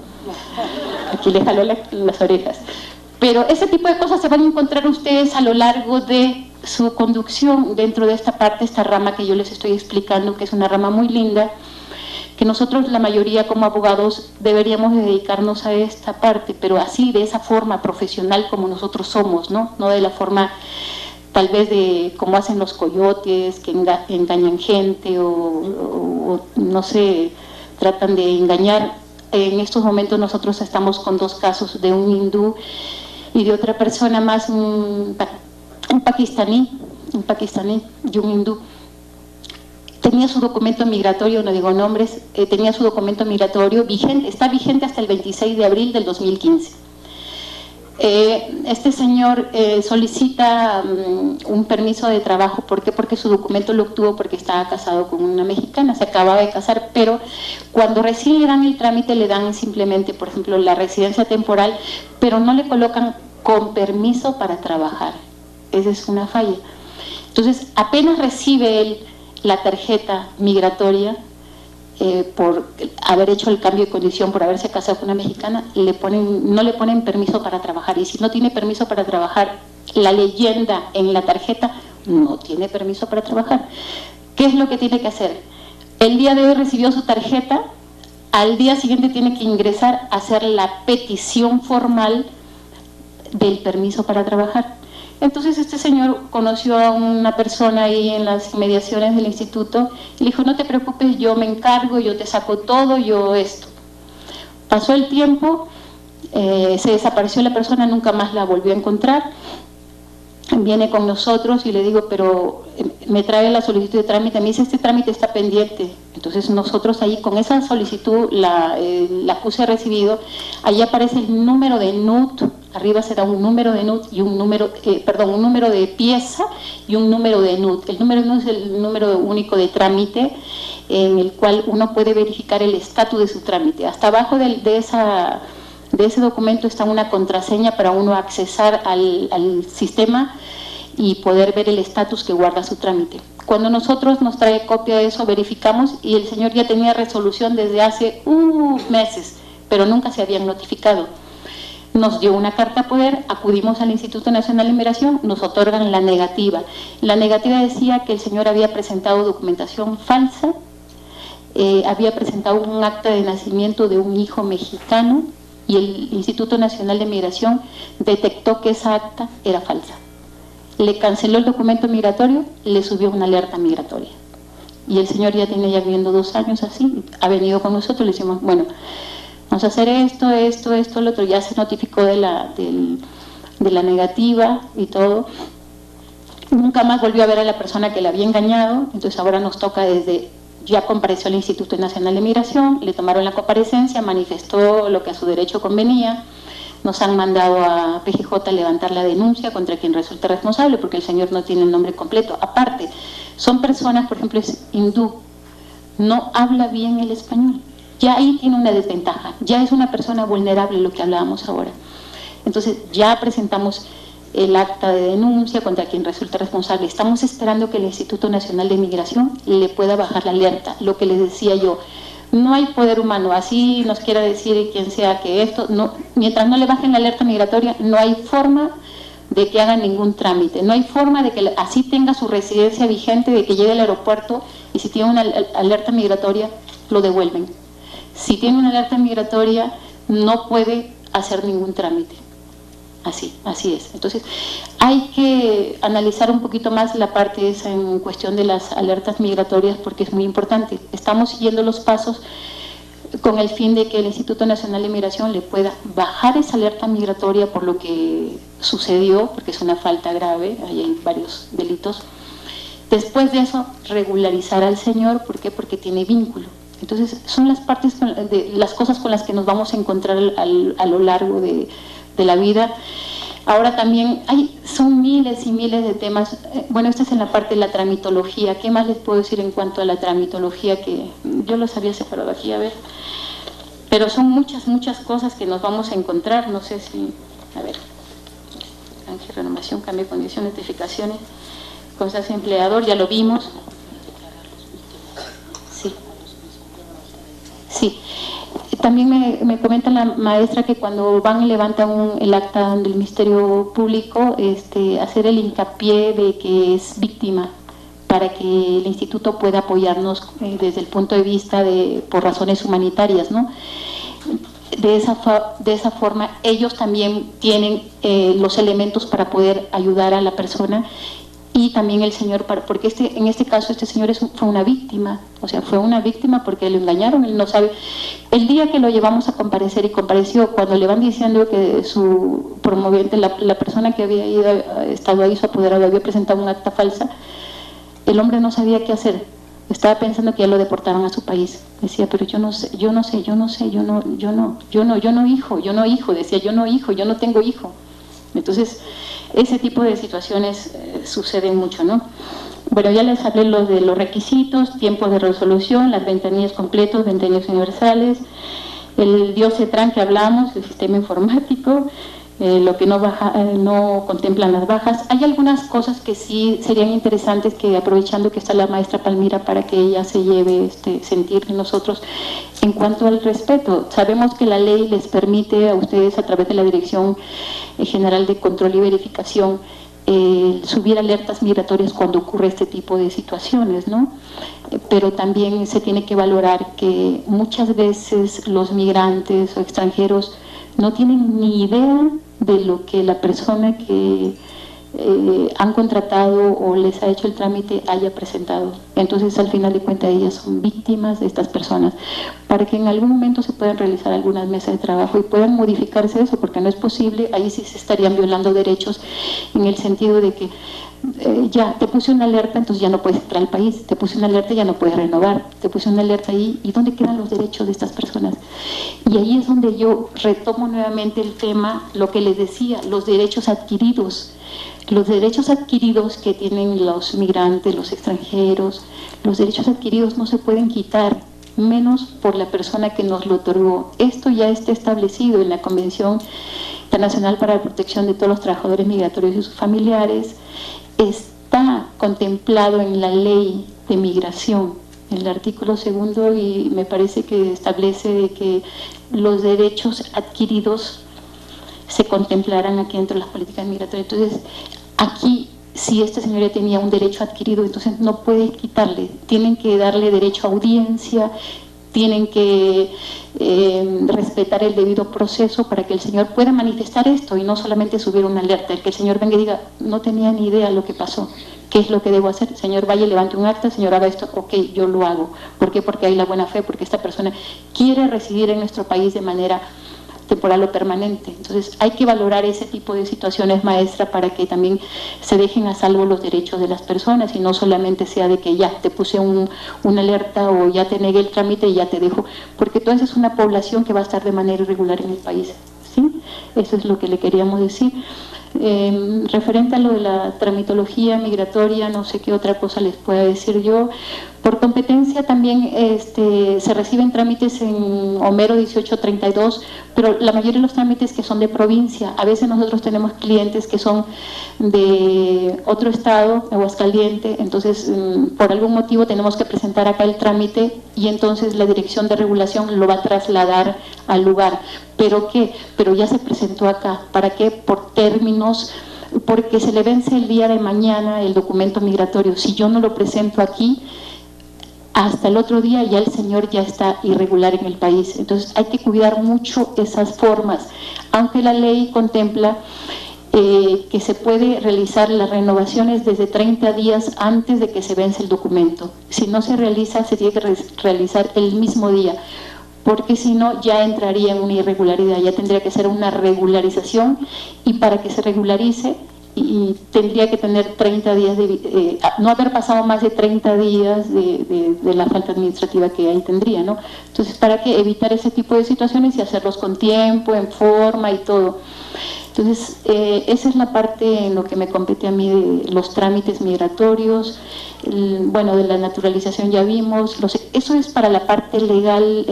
Aquí le jaló las orejas. Pero ese tipo de cosas se van a encontrar ustedes a lo largo de su conducción dentro de esta parte, esta rama que yo les estoy explicando, que es una rama muy linda, que nosotros la mayoría como abogados deberíamos dedicarnos a esta parte, pero así, de esa forma profesional como nosotros somos, ¿no? No de la forma tal vez de cómo hacen los coyotes, que engañan gente o no sé, tratan de engañar. En estos momentos nosotros estamos con 2 casos, de un hindú y de otra persona más, un pakistaní y un hindú. Tenía su documento migratorio, no digo nombres, tenía su documento migratorio vigente, está vigente hasta el 26 de abril del 2015. Este señor solicita un permiso de trabajo. ¿Por qué? Porque su documento lo obtuvo porque estaba casado con una mexicana, se acababa de casar, pero cuando recién le dan el trámite le dan simplemente, por ejemplo, la residencia temporal, pero no le colocan con permiso para trabajar. Esa es una falla. Entonces, apenas recibe él la tarjeta migratoria, por haber hecho el cambio de condición, por haberse casado con una mexicana, no le ponen permiso para trabajar. Y si no tiene permiso para trabajar, la leyenda en la tarjeta, no tiene permiso para trabajar. ¿Qué es lo que tiene que hacer? El día de hoy recibió su tarjeta, al día siguiente tiene que ingresar a hacer la petición formal del permiso para trabajar. Entonces este señor conoció a una persona ahí en las inmediaciones del instituto y le dijo: no te preocupes, yo me encargo, yo te saco todo, yo esto. Pasó el tiempo, se desapareció la persona, nunca más la volvió a encontrar. Viene con nosotros y le digo: pero me trae la solicitud de trámite. Me dice: este trámite está pendiente. Entonces nosotros ahí con esa solicitud la puse recibido. Ahí aparece el número de NUT, arriba será un número de NUT y un número, un número de pieza y un número de NUT. El número de NUT es el número único de trámite, en el cual uno puede verificar el estatus de su trámite. Hasta abajo de ese documento está una contraseña para uno accesar al sistema y poder ver el estatus que guarda su trámite. Cuando nosotros nos trae copia de eso, verificamos y el señor ya tenía resolución desde hace meses, pero nunca se habían notificado. Nos dio una carta a poder, acudimos al Instituto Nacional de Migración, nos otorgan la negativa. La negativa decía que el señor había presentado documentación falsa, había presentado un acta de nacimiento de un hijo mexicano, y el Instituto Nacional de Migración detectó que esa acta era falsa. Le canceló el documento migratorio, le subió una alerta migratoria. Y el señor ya tiene viviendo 2 años así, ha venido con nosotros, le decimos: bueno, vamos a hacer esto, lo otro. Ya se notificó de la negativa y todo. Nunca más volvió a ver a la persona que le había engañado, entonces ahora nos toca ya compareció al Instituto Nacional de Migración, le tomaron la comparecencia, manifestó lo que a su derecho convenía, nos han mandado a PGJ a levantar la denuncia contra quien resulta responsable, porque el señor no tiene el nombre completo. Aparte, son personas, por ejemplo, es hindú, no habla bien el español, ya ahí tiene una desventaja, ya es una persona vulnerable, lo que hablábamos ahora. Entonces ya presentamos el acta de denuncia contra quien resulta responsable. Estamos esperando que el Instituto Nacional de Migración le pueda bajar la alerta. Lo que les decía yo, no hay poder humano, así nos quiera decir quien sea que esto, no, mientras no le bajen la alerta migratoria, no hay forma de que hagan ningún trámite, no hay forma de que así tenga su residencia vigente, de que llegue al aeropuerto y si tiene una alerta migratoria, lo devuelven. Si tiene una alerta migratoria, no puede hacer ningún trámite. Así es. Entonces, hay que analizar un poquito más la parte esa en cuestión de las alertas migratorias, porque es muy importante. Estamos siguiendo los pasos con el fin de que el Instituto Nacional de Migración le pueda bajar esa alerta migratoria por lo que sucedió, porque es una falta grave, ahí hay varios delitos. Después de eso, regularizar al señor, ¿por qué? Porque tiene vínculo. Entonces, son las partes, las cosas con las que nos vamos a encontrar a lo largo de la vida. Ahora también son miles y miles de temas. Bueno, esta es en la parte de la tramitología. ¿Qué más les puedo decir en cuanto a la tramitología? Que yo los había separado aquí, a ver. Pero son muchas cosas que nos vamos a encontrar. No sé si, a ver, canje, renovación, cambio de condiciones, notificaciones, cosas de empleador, ya lo vimos. Sí. También me comenta la maestra que cuando van y levantan el acta del Ministerio Público, hacer el hincapié de que es víctima, para que el instituto pueda apoyarnos desde el punto de vista por razones humanitarias, ¿no? De esa forma ellos también tienen los elementos para poder ayudar a la persona y también el señor, porque en este caso este señor fue una víctima, o sea, fue una víctima porque lo engañaron, él no sabe. El día que lo llevamos a comparecer y compareció, cuando le van diciendo que su promoviente, la persona que había estado ahí, su apoderado, había presentado un acta falsa, el hombre no sabía qué hacer, estaba pensando que ya lo deportaban a su país. Decía, pero yo no tengo hijo. Entonces, ese tipo de situaciones suceden mucho, ¿no? Bueno, ya les hablé de los requisitos, tiempos de resolución, las ventanillas completos, ventanillas universales, el DIOCETRAN que hablamos, el sistema informático, lo que no contemplan las bajas. Hay algunas cosas que sí serían interesantes, que aprovechando que está la maestra Palmira para que ella se lleve sentir de nosotros en cuanto al respeto. Sabemos que la ley les permite a ustedes, a través de la Dirección General de Control y Verificación, subir alertas migratorias cuando ocurre este tipo de situaciones, ¿no? Pero también se tiene que valorar que muchas veces los migrantes o extranjeros no tienen ni idea de lo que la persona que han contratado o les ha hecho el trámite haya presentado. Entonces, al final de cuentas, ellas son víctimas de estas personas, para que en algún momento se puedan realizar algunas mesas de trabajo y puedan modificarse eso, porque no es posible. Ahí sí se estarían violando derechos, en el sentido de que ya te puse una alerta, entonces ya no puedes entrar al país, te puse una alerta, ya no puedes renovar, te puse una alerta ahí, ¿y dónde quedan los derechos de estas personas? Y ahí es donde yo retomo nuevamente el tema, lo que les decía, los derechos adquiridos. Los derechos adquiridos que tienen los migrantes, los extranjeros, los derechos adquiridos no se pueden quitar, menos por la persona que nos lo otorgó. Esto ya está establecido en la Convención Internacional para la Protección de todos los Trabajadores Migratorios y sus familiares, está contemplado en la Ley de Migración, en el artículo 2, y me parece que establece de que los derechos adquiridos se contemplarán aquí dentro de las políticas migratorias. Entonces, aquí, si este señor ya tenía un derecho adquirido, entonces no puede quitarle, tienen que darle derecho a audiencia, tienen que respetar el debido proceso para que el señor pueda manifestar esto y no solamente subir una alerta, el que el señor venga y diga, no tenía ni idea lo que pasó, ¿qué es lo que debo hacer? Señor, vaya, levante un acta, señor, haga esto, ok, yo lo hago. ¿Por qué? Porque hay la buena fe, porque esta persona quiere residir en nuestro país de manera temporal o permanente. Entonces hay que valorar ese tipo de situaciones, maestra, para que también se dejen a salvo los derechos de las personas y no solamente sea de que ya te puse una alerta o ya te negué el trámite y ya te dejo, porque entonces es una población que va a estar de manera irregular en el país, ¿sí? Eso es lo que le queríamos decir. Referente a lo de la tramitología migratoria, no sé qué otra cosa les pueda decir yo. Por competencia también se reciben trámites en Homero 1832, pero la mayoría de los trámites que son de provincia. A veces nosotros tenemos clientes que son de otro estado, Aguascalientes, entonces por algún motivo tenemos que presentar acá el trámite y entonces la Dirección de Regulación lo va a trasladar al lugar. ¿Pero qué? Pero ya se presentó acá. ¿Para qué? Por términos, porque se le vence el día de mañana el documento migratorio. Si yo no lo presento aquí, hasta el otro día ya el señor ya está irregular en el país. Entonces hay que cuidar mucho esas formas, aunque la ley contempla que se puede realizar las renovaciones desde 30 días antes de que se vence el documento. Si no se realiza, se tiene que realizar el mismo día, porque si no ya entraría en una irregularidad, ya tendría que ser una regularización, y para que se regularice y tendría que tener 30 días no haber pasado más de 30 días de la falta administrativa que ahí tendría, ¿no? Entonces, para que evitar ese tipo de situaciones y hacerlos con tiempo, en forma y todo. Entonces, esa es la parte en lo que me compete a mí de los trámites migratorios. Bueno, de la naturalización ya vimos, eso es para la parte legal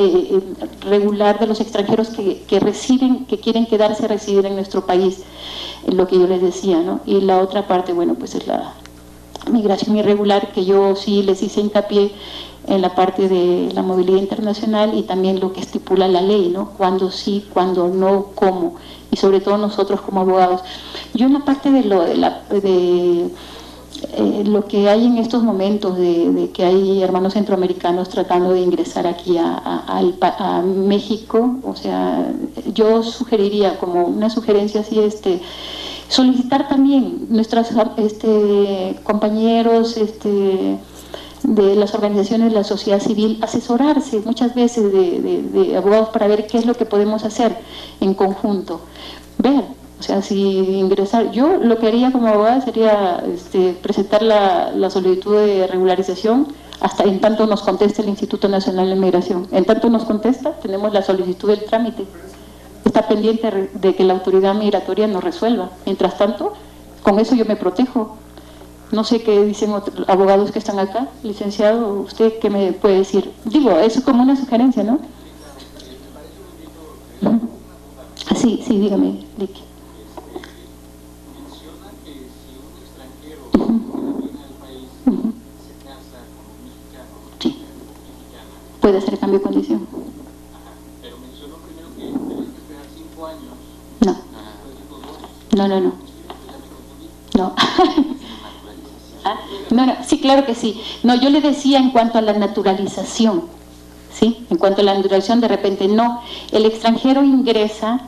regular de los extranjeros que residen, que quieren quedarse a residir en nuestro país, lo que yo les decía, ¿no? Y la otra parte, bueno, pues es la migración irregular, que yo sí les hice hincapié en la parte de la movilidad internacional y también lo que estipula la ley, ¿no? Cuándo sí, cuándo no, cómo, y sobre todo nosotros como abogados. Yo en la parte de lo que hay en estos momentos de que hay hermanos centroamericanos tratando de ingresar aquí a México, o sea, yo sugeriría, como una sugerencia así, Solicitar también nuestros compañeros de las organizaciones de la sociedad civil, asesorarse muchas veces de abogados para ver qué es lo que podemos hacer en conjunto. Ver, o sea, si ingresar, yo lo que haría como abogada sería presentar la solicitud de regularización hasta en tanto nos conteste el Instituto Nacional de Migración. En tanto nos contesta, tenemos la solicitud del trámite. Está pendiente de que la autoridad migratoria nos resuelva. Mientras tanto, con eso yo me protejo. No sé qué dicen otros abogados que están acá. Licenciado, ¿usted qué me puede decir? Digo, eso como una sugerencia, ¿no? Sí, sí, dígame, Licky. Menciona que si un extranjero viene al país se casa con un mexicano, sí, puede hacer cambio de condición. pero mencionó primero que tenés que esperar 5 años. No. No. No, sí, claro que sí. No, yo le decía en cuanto a la naturalización, ¿sí? En cuanto a la naturalización, de repente no. El extranjero ingresa,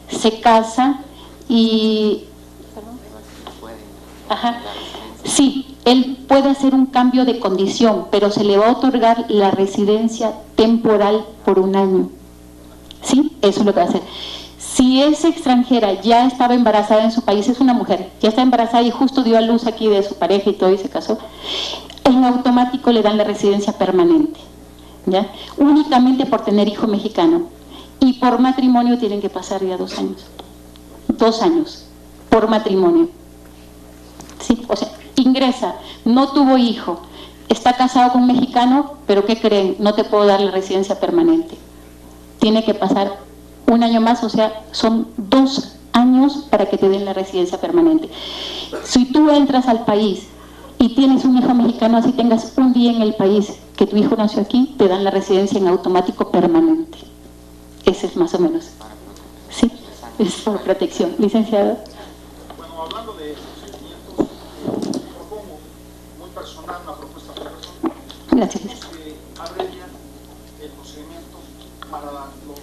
se casa y... Ajá. Sí, él puede hacer un cambio de condición, pero se le va a otorgar la residencia temporal por 1 año. ¿Sí? Eso es lo que va a hacer. Si esa extranjera ya estaba embarazada en su país, es una mujer, ya está embarazada y justo dio a luz aquí de su pareja y todo y se casó, en automático le dan la residencia permanente, ¿ya? Únicamente por tener hijo mexicano. Y por matrimonio tienen que pasar ya 2 años. 2 años por matrimonio. ¿Sí? O sea, ingresa, no tuvo hijo, está casado con un mexicano, pero ¿qué creen? No te puedo dar la residencia permanente. Tiene que pasar 1 año más, o sea, son 2 años para que te den la residencia permanente. Si tú entras al país y tienes un hijo mexicano, así tengas un día en el país que tu hijo nació aquí, te dan la residencia en automático permanente. Ese es más o menos. Sí, es por protección. Licenciada. Bueno, hablando de procedimientos, propongo muy personal una propuesta personal. Gracias. Que abrevian el procedimiento para los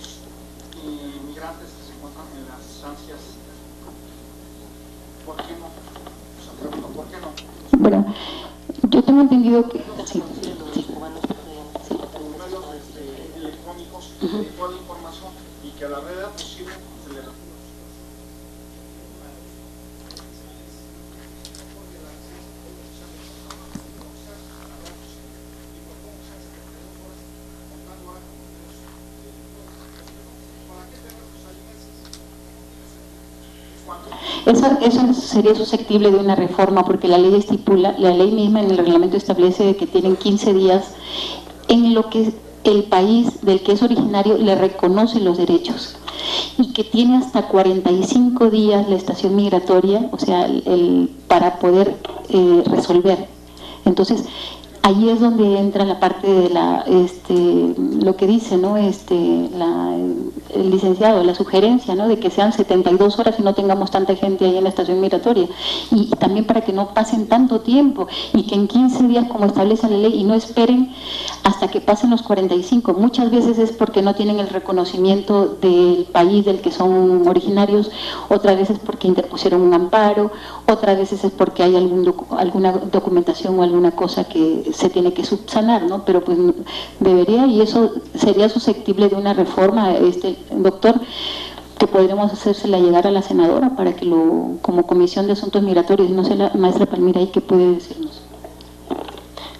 migrantes que se encuentran en las estancias. ¿Por qué no? O sea, pregunto, ¿por qué no? Bueno, yo tengo entendido que... Sí. Medios electrónicos, toda la información y que a la brevedad posible se le retire. Eso sería susceptible de una reforma porque la ley estipula, la ley misma en el reglamento establece que tienen 15 días en lo que el país del que es originario le reconoce los derechos y que tiene hasta 45 días la estación migratoria, o sea, para poder resolver. Entonces, ahí es donde entra la parte de lo que dice, ¿no? El licenciado, la sugerencia, ¿no? De que sean 72 horas y no tengamos tanta gente ahí en la estación migratoria. Y también para que no pasen tanto tiempo y que en 15 días, como establece la ley, y no esperen hasta que pasen los 45. Muchas veces es porque no tienen el reconocimiento del país del que son originarios, otras veces porque interpusieron un amparo, otras veces es porque hay alguna documentación o alguna cosa que se tiene que subsanar, ¿no? Pero pues debería, y eso sería susceptible de una reforma, doctor, que podríamos hacérsela llegar a la senadora para que como Comisión de Asuntos Migratorios, no sé, la maestra Palmira, ¿y qué puede decirnos?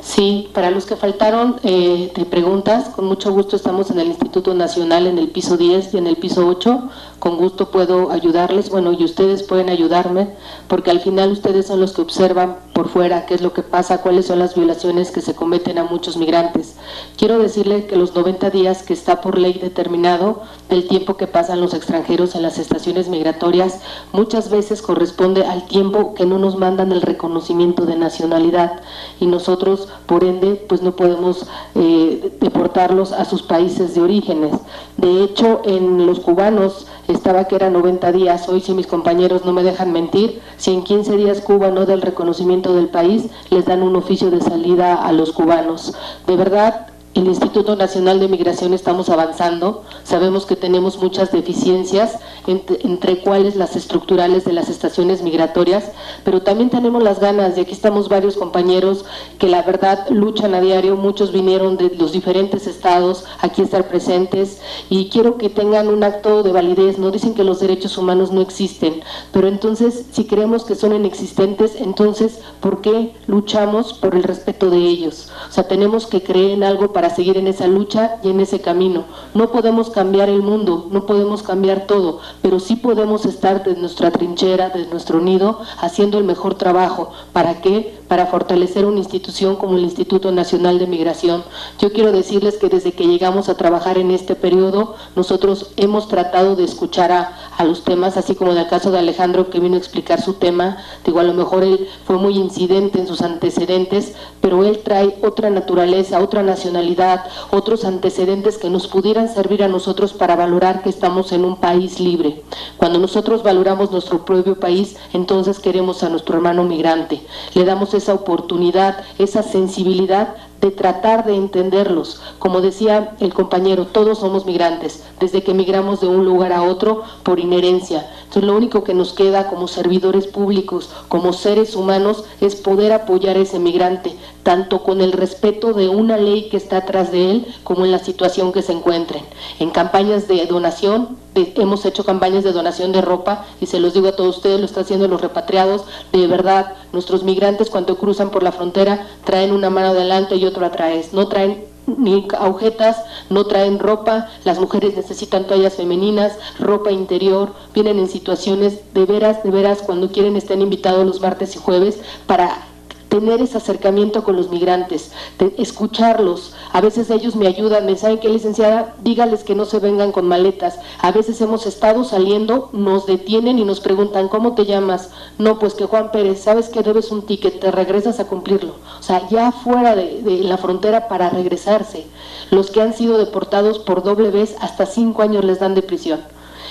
Sí, para los que faltaron de preguntas, con mucho gusto estamos en el Instituto Nacional en el piso 10 y en el piso 8, con gusto puedo ayudarles, bueno, y ustedes pueden ayudarme, porque al final ustedes son los que observan por fuera qué es lo que pasa, cuáles son las violaciones que se cometen a muchos migrantes. Quiero decirle que los 90 días que está por ley determinado, el tiempo que pasan los extranjeros en las estaciones migratorias, muchas veces corresponde al tiempo que no nos mandan el reconocimiento de nacionalidad, y nosotros, por ende, pues no podemos deportarlos a sus países de orígenes. De hecho, en los cubanos estaba que eran 90 días, hoy si mis compañeros no me dejan mentir, si en 15 días Cuba no da el reconocimiento del país, les dan un oficio de salida a los cubanos. De verdad, el Instituto Nacional de Migración estamos avanzando, sabemos que tenemos muchas deficiencias, entre cuales las estructurales de las estaciones migratorias, pero también tenemos las ganas, y aquí estamos varios compañeros que la verdad luchan a diario, muchos vinieron de los diferentes estados aquí a estar presentes, y quiero que tengan un acto de validez. No dicen que los derechos humanos no existen, pero entonces si creemos que son inexistentes, entonces ¿por qué luchamos por el respeto de ellos? O sea, tenemos que creer en algo para seguir en esa lucha y en ese camino. No podemos cambiar el mundo, no podemos cambiar todo, pero sí podemos estar desde nuestra trinchera, desde nuestro nido, haciendo el mejor trabajo. ¿Para qué? Para fortalecer una institución como el Instituto Nacional de Migración. Yo quiero decirles que desde que llegamos a trabajar en este periodo, nosotros hemos tratado de escuchar a los temas, así como en el caso de Alejandro, que vino a explicar su tema. Digo, a lo mejor él fue muy incidente en sus antecedentes, pero él trae otra naturaleza, otra nacionalidad, otros antecedentes que nos pudieran servir a nosotros para valorar que estamos en un país libre. Cuando nosotros valoramos nuestro propio país, entonces queremos a nuestro hermano migrante. Le damos esa oportunidad, esa sensibilidad de tratar de entenderlos. Como decía el compañero, todos somos migrantes, desde que migramos de un lugar a otro por inherencia. Entonces lo único que nos queda como servidores públicos, como seres humanos, es poder apoyar a ese migrante, tanto con el respeto de una ley que está atrás de él, como en la situación que se encuentren. En campañas de donación, hemos hecho campañas de donación de ropa, y se los digo a todos ustedes, lo están haciendo los repatriados. De verdad, nuestros migrantes cuando cruzan por la frontera traen una mano adelante y otra atrás, no traen ni agujetas, no traen ropa. Las mujeres necesitan toallas femeninas, ropa interior, vienen en situaciones de veras, cuando quieren están invitados los martes y jueves para tener ese acercamiento con los migrantes, de escucharlos. A veces ellos me ayudan, me saben que licenciada, dígales que no se vengan con maletas. A veces hemos estado saliendo, nos detienen y nos preguntan, ¿cómo te llamas? No, pues que Juan Pérez, sabes que debes un ticket, te regresas a cumplirlo. O sea, ya fuera de la frontera para regresarse. Los que han sido deportados por doble vez, hasta 5 años les dan de prisión.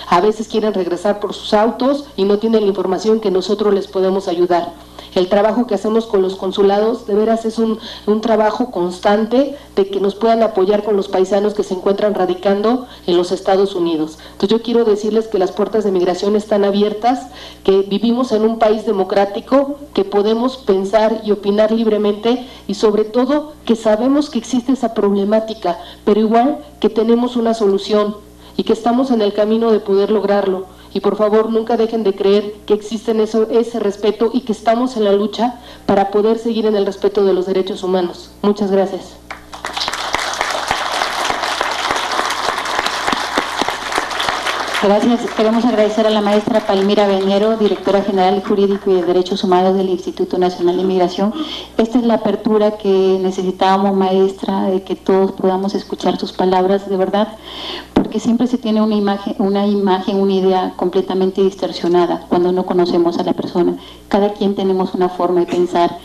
A veces quieren regresar por sus autos y no tienen la información que nosotros les podemos ayudar. El trabajo que hacemos con los consulados, de veras es un trabajo constante de que nos puedan apoyar con los paisanos que se encuentran radicando en los Estados Unidos. Entonces yo quiero decirles que las puertas de migración están abiertas, que vivimos en un país democrático, que podemos pensar y opinar libremente, y sobre todo que sabemos que existe esa problemática, pero igual que tenemos una solución y que estamos en el camino de poder lograrlo. Y por favor nunca dejen de creer que existe ese respeto y que estamos en la lucha para poder seguir en el respeto de los derechos humanos. Muchas gracias. Gracias. Queremos agradecer a la maestra Palmira Venero, directora general Jurídico y de Derechos Humanos del Instituto Nacional de Migración. Esta es la apertura que necesitábamos, maestra, de que todos podamos escuchar sus palabras, de verdad, porque siempre se tiene una imagen, una idea completamente distorsionada cuando no conocemos a la persona. Cada quien tenemos una forma de pensar,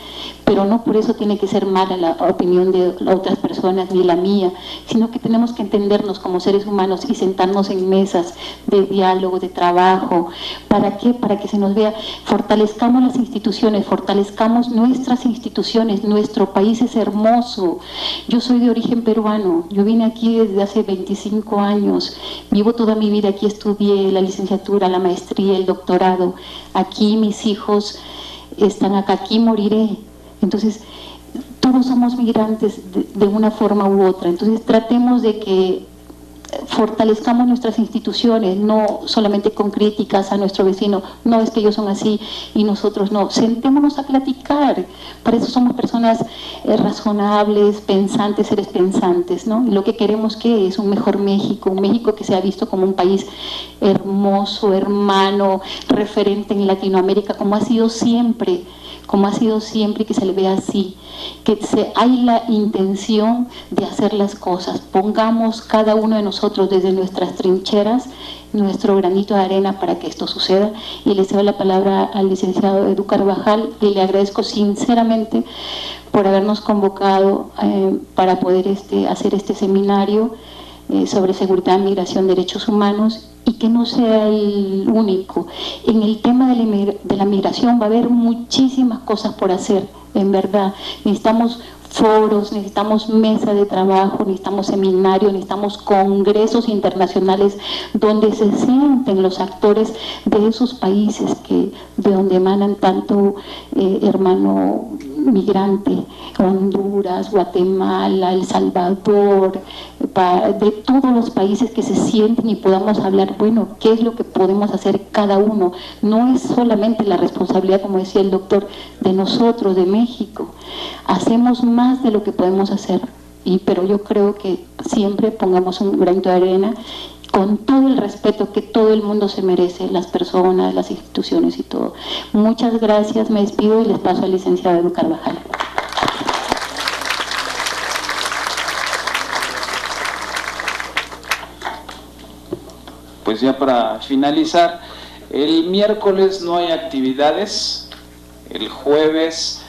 pero no por eso tiene que ser mala la opinión de otras personas ni la mía, sino que tenemos que entendernos como seres humanos y sentarnos en mesas de diálogo, de trabajo. ¿Para qué? Para que se nos vea. Fortalezcamos las instituciones, fortalezcamos nuestras instituciones. Nuestro país es hermoso. Yo soy de origen peruano, yo vine aquí desde hace 25 años, vivo toda mi vida aquí, estudié la licenciatura, la maestría, el doctorado. Aquí mis hijos están acá, aquí moriré. Entonces, todos somos migrantes de una forma u otra. Entonces, tratemos de que fortalezcamos nuestras instituciones, no solamente con críticas a nuestro vecino, no es que ellos son así y nosotros no. Sentémonos a platicar. Para eso somos personas razonables, pensantes, seres pensantes, ¿no? Y lo que queremos que es un mejor México, un México que sea visto como un país hermoso, hermano, referente en Latinoamérica, como ha sido siempre, que se le vea así, que hay la intención de hacer las cosas. Pongamos cada uno de nosotros desde nuestras trincheras nuestro granito de arena para que esto suceda. Y le cedo la palabra al licenciado Edu Carvajal y le agradezco sinceramente por habernos convocado para poder hacer este seminario sobre seguridad, migración, derechos humanos, y que no sea el único. En el tema de la migración va a haber muchísimas cosas por hacer, en verdad. Necesitamos foros, necesitamos mesa de trabajo, necesitamos seminarios, necesitamos congresos internacionales donde se sienten los actores de esos países de donde emanan tanto hermano migrante, Honduras, Guatemala, El Salvador, de todos los países que se sienten y podamos hablar, bueno, qué es lo que podemos hacer cada uno. No es solamente la responsabilidad, como decía el doctor, de nosotros, de México. Hacemos más de lo que podemos hacer, pero yo creo que siempre pongamos un granito de arena con todo el respeto que todo el mundo se merece, las personas, las instituciones y todo. Muchas gracias, me despido y les paso al licenciado Edu Carvajal. Pues ya para finalizar, el miércoles no hay actividades, el jueves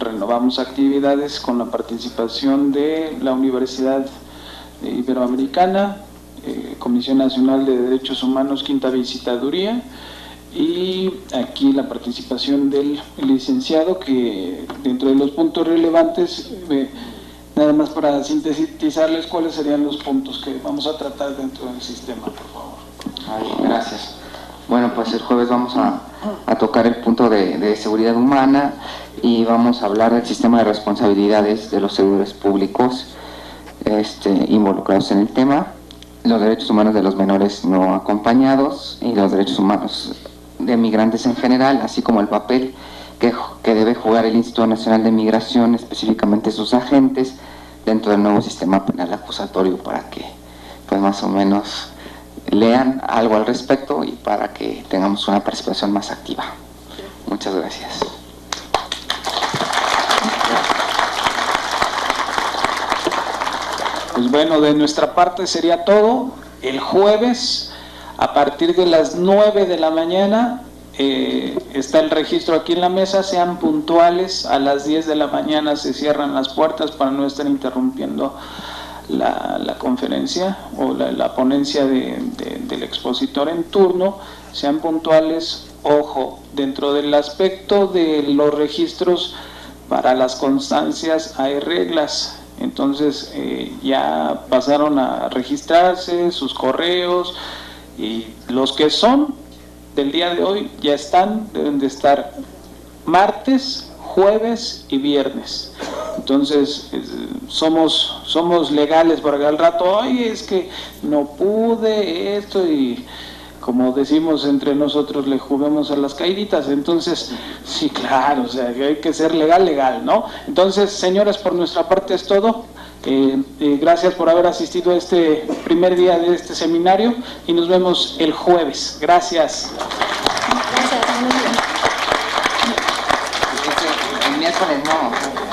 renovamos actividades con la participación de la Universidad Iberoamericana, Comisión Nacional de Derechos Humanos, quinta visitaduría, y aquí la participación del licenciado, que dentro de los puntos relevantes, nada más para sintetizarles cuáles serían los puntos que vamos a tratar dentro del sistema, por favor. Gracias. Bueno, pues el jueves vamos a tocar el punto de seguridad humana y vamos a hablar del sistema de responsabilidades de los servidores públicos involucrados en el tema, los derechos humanos de los menores no acompañados y los derechos humanos de migrantes en general, así como el papel que debe jugar el Instituto Nacional de Migración, específicamente sus agentes, dentro del nuevo sistema penal acusatorio, para que pues más o menos lean algo al respecto y para que tengamos una participación más activa. Muchas gracias. Pues bueno, de nuestra parte sería todo. El jueves, a partir de las 9 de la mañana, está el registro aquí en la mesa. Sean puntuales, a las 10 de la mañana se cierran las puertas para no estar interrumpiendo la conferencia o la ponencia del expositor en turno. Sean puntuales. Ojo, dentro del aspecto de los registros para las constancias hay reglas. Entonces ya pasaron a registrarse sus correos, y los que son del día de hoy ya deben de estar martes, jueves y viernes. Entonces somos legales, porque al rato, oye, es que no pude esto, y como decimos entre nosotros, le juguemos a las caíditas. Entonces, sí, claro, o sea, que hay que ser legal, ¿no? Entonces, señoras, por nuestra parte es todo. Gracias por haber asistido a este primer día de este seminario y nos vemos el jueves. Gracias. Gracias. El miércoles no.